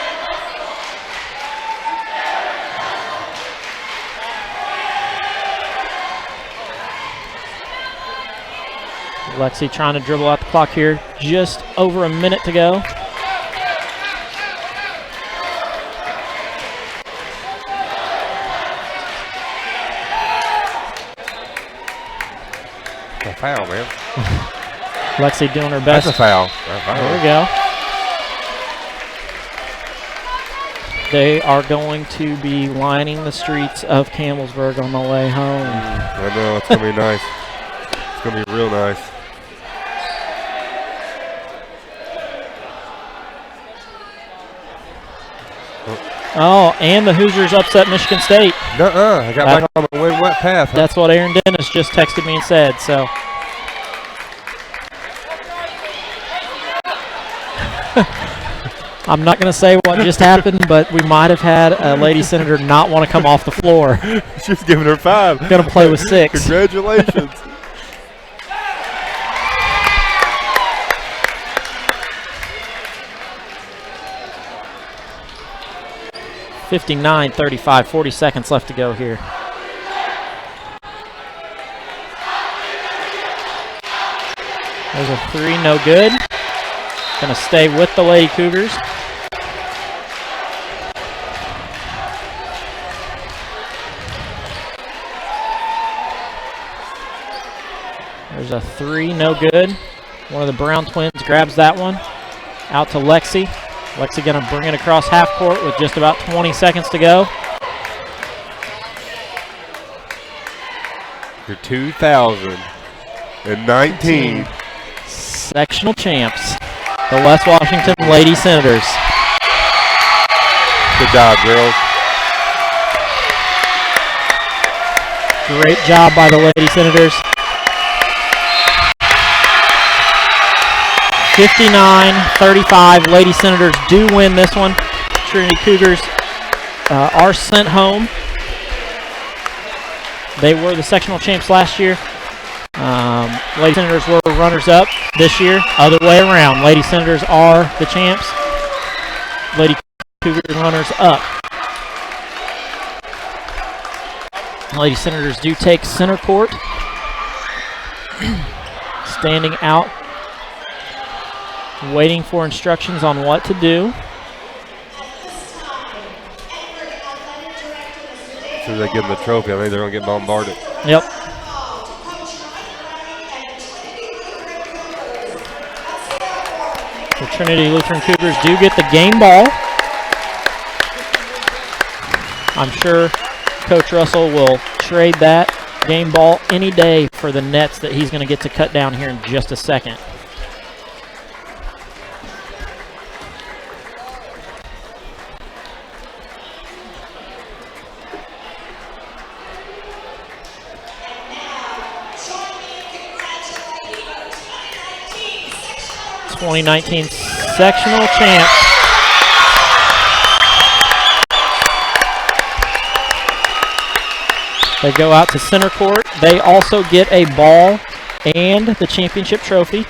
B: Lexi trying to dribble out the clock here. Just over a minute to go.
A: Foul, man.
B: Lexi doing her best.
A: That's a foul.
B: There we go. They are going to be lining the streets of Campbellsburg on the way home.
A: I know, it's going to be nice. It's going to be real nice.
B: Oh, and the Hoosiers upset Michigan State.
A: I got back on the win-wet path.
B: That's what Aaron Dennis just texted me and said, so. I'm not going to say what just happened, but we might have had a lady senator not want to come off the floor.
A: She's giving her 5.
B: Going to play with 6.
A: Congratulations.
B: (59-35), 40 seconds left to go here. There's a 3, no good. Going to stay with the Lady Cougars. There's a 3, no good. One of the Brown twins grabs that one. Out to Lexi. Lexi going to bring it across half court with just about 20 seconds to go.
A: Your 2019
B: sectional champs, the West Washington Lady Senators.
A: Good job, girls.
B: Great job by the Lady Senators. 59-35, Lady Senators do win this one. Trinity Cougars are sent home. They were the sectional champs last year. Lady Senators were runners-up this year. Other way around. Lady Senators are the champs. Lady Cougars runners-up. Lady Senators do take center court. Standing out, waiting for instructions on what to do.
A: As soon as they give them the trophy, I think they're going to get bombarded.
B: Yep. The Trinity Lutheran Cougars do get the game ball. I'm sure Coach Russell will trade that game ball any day for the nets that he's going to get to cut down here in just a second. (2019) sectional champs. They go out to center court. They also get a ball and the championship trophy.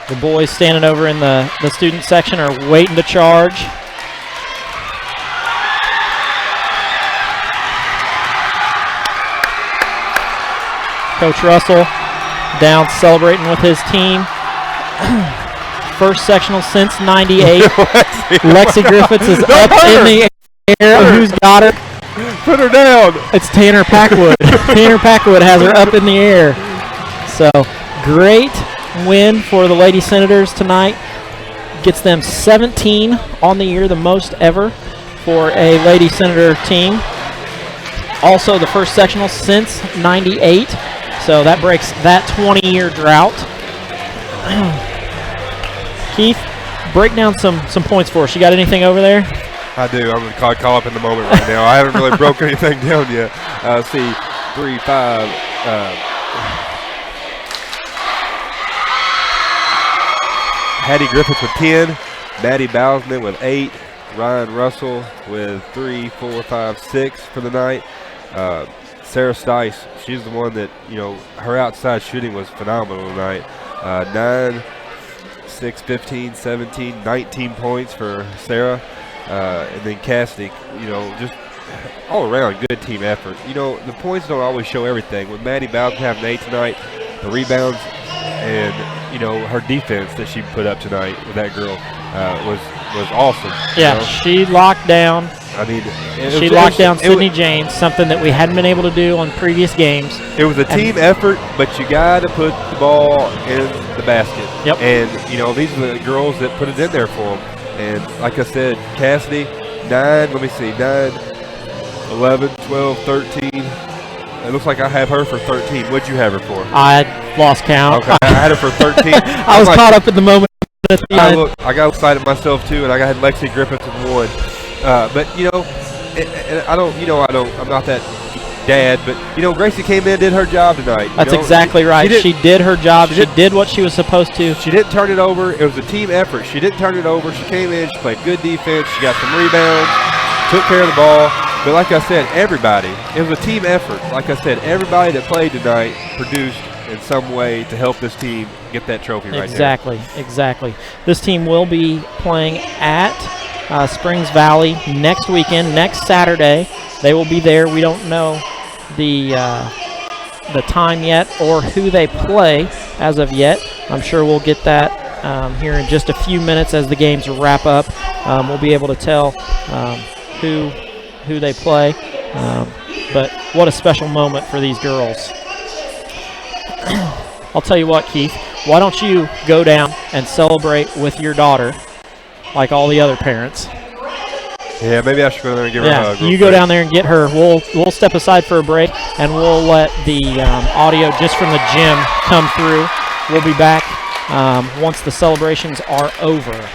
B: The boys standing over in the student section are waiting to charge. Coach Russell down celebrating with his team. First sectional since '98. Lexi Griffiths is up in the air. Who's got her?
A: Put her down.
B: It's Tanner Packwood. Tanner Packwood has her up in the air. So great win for the Lady Senators tonight. Gets them 17 on the year, the most ever for a Lady Senator team. Also the first sectional since '98. So that breaks that 20-year drought. Keith, break down some points for us. You got anything over there?
A: I do. I'm going to call up in the moment right now. I haven't really broken anything down yet. See, 3, 5. Hattie Griffith with 10. Maddie Bousman with 8. Ryan Russell with 3, 4, 5, 6 for the night. Sarah Stice, she's the one that, her outside shooting was phenomenal tonight. 9, 6, 15, 17, 19 points for Sarah. And then Cassidy, just all around good team effort. The points don't always show everything. With Maddie Bowden having 8 tonight, the rebounds and, her defense that she put up tonight with that girl was awesome.
B: Yeah, she locked down. She locked down Sydney James, something that we hadn't been able to do on previous games.
A: It was a team effort, but you got to put the ball in the basket.
B: Yep.
A: And, these are the girls that put it in there for them. And like I said, Cassidy, 9, 11, 12, 13, It looks like I have her for 13. What'd you have her for?
B: I lost count.
A: Okay, I had her for 13.
B: I was caught up in the moment. At the end.
A: I got excited myself too, and I had Lexi Griffith in 1. But and I'm not that dad, but Gracie came in, did her job tonight.
B: That's exactly right. She did her job. She did what she was supposed to.
A: She didn't turn it over. It was a team effort. She didn't turn it over. She came in. She played good defense. She got some rebounds. Took care of the ball. But like I said, everybody. It was a team effort. Like I said, everybody that played tonight produced in some way to help this team get that trophy right there.
B: Exactly. This team will be playing at Springs Valley next weekend, next Saturday. They will be there. We don't know the time yet or who they play as of yet. I'm sure we'll get that here in just a few minutes as the games wrap up. We'll be able to tell who they play. But what a special moment for these girls. I'll tell you what, Keith, why don't you go down and celebrate with your daughter like all the other parents?
A: Yeah, maybe I should go there and give her a hug.
B: You go down there and get her. We'll step aside for a break, and we'll let the audio just from the gym come through. We'll be back once the celebrations are over.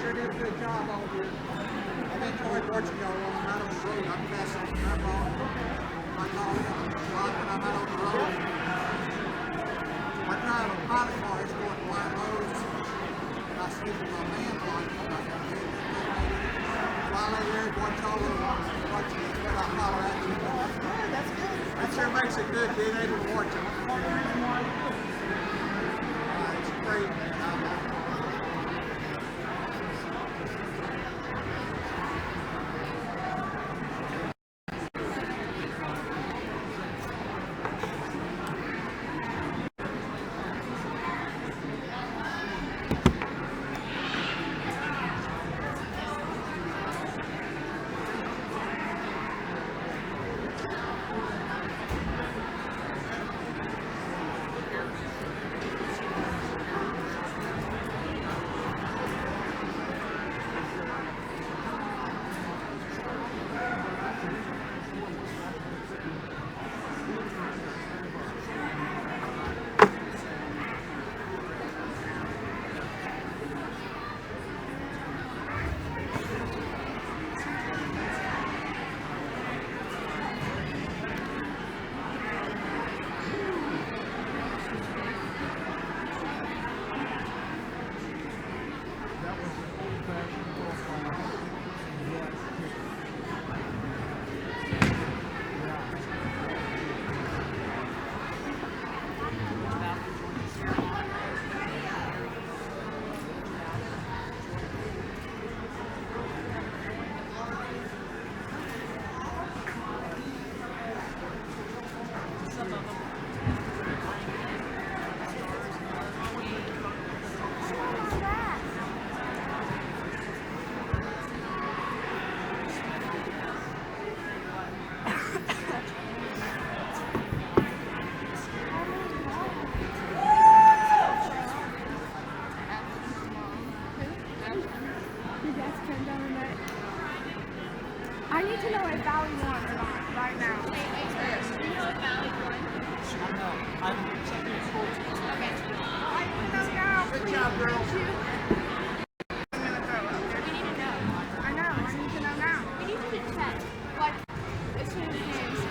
G: sure did a good job all year. I've enjoyed watching y'all when I'm out on the road. I'm passing the number on. I call in a lot when I'm out on the road. I drive a pilot car. It's going to White Rose. And I sleep in my van line. While I there, watch all the watching it, when I holler at you. That's good. That sure makes it good being able to watch them. It's great, man.
H: I need to know if Valley won or not right now.
I: Do you know if Valley won?
G: I know. I'm checking the score.
I: Okay.
H: I need to know now.
G: Good job, girls.
H: I'm gonna throw up.
I: We need to know.
H: I know. I need to know now.
I: We need to check. Like, as soon as it ends.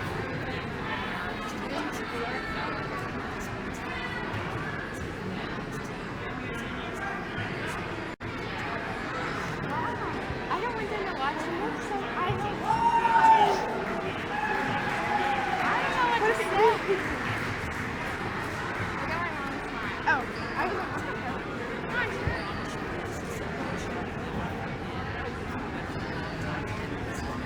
I: I don't want them to watch it. So I don't know what to say. I got my mom's smile.
H: Oh, I was
I: Come on,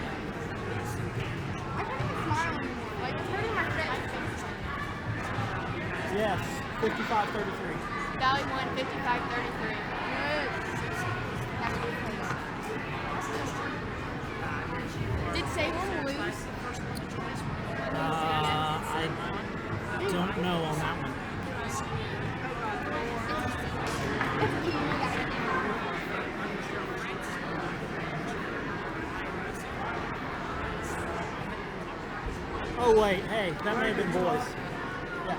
H: I can't even smile anymore. Like, it's hurting my face.
G: Yes, 55-33.
I: Valley won 55-33. Did Salem lose?
G: I don't know on that one. Oh wait, hey, that may have been boys. Yeah.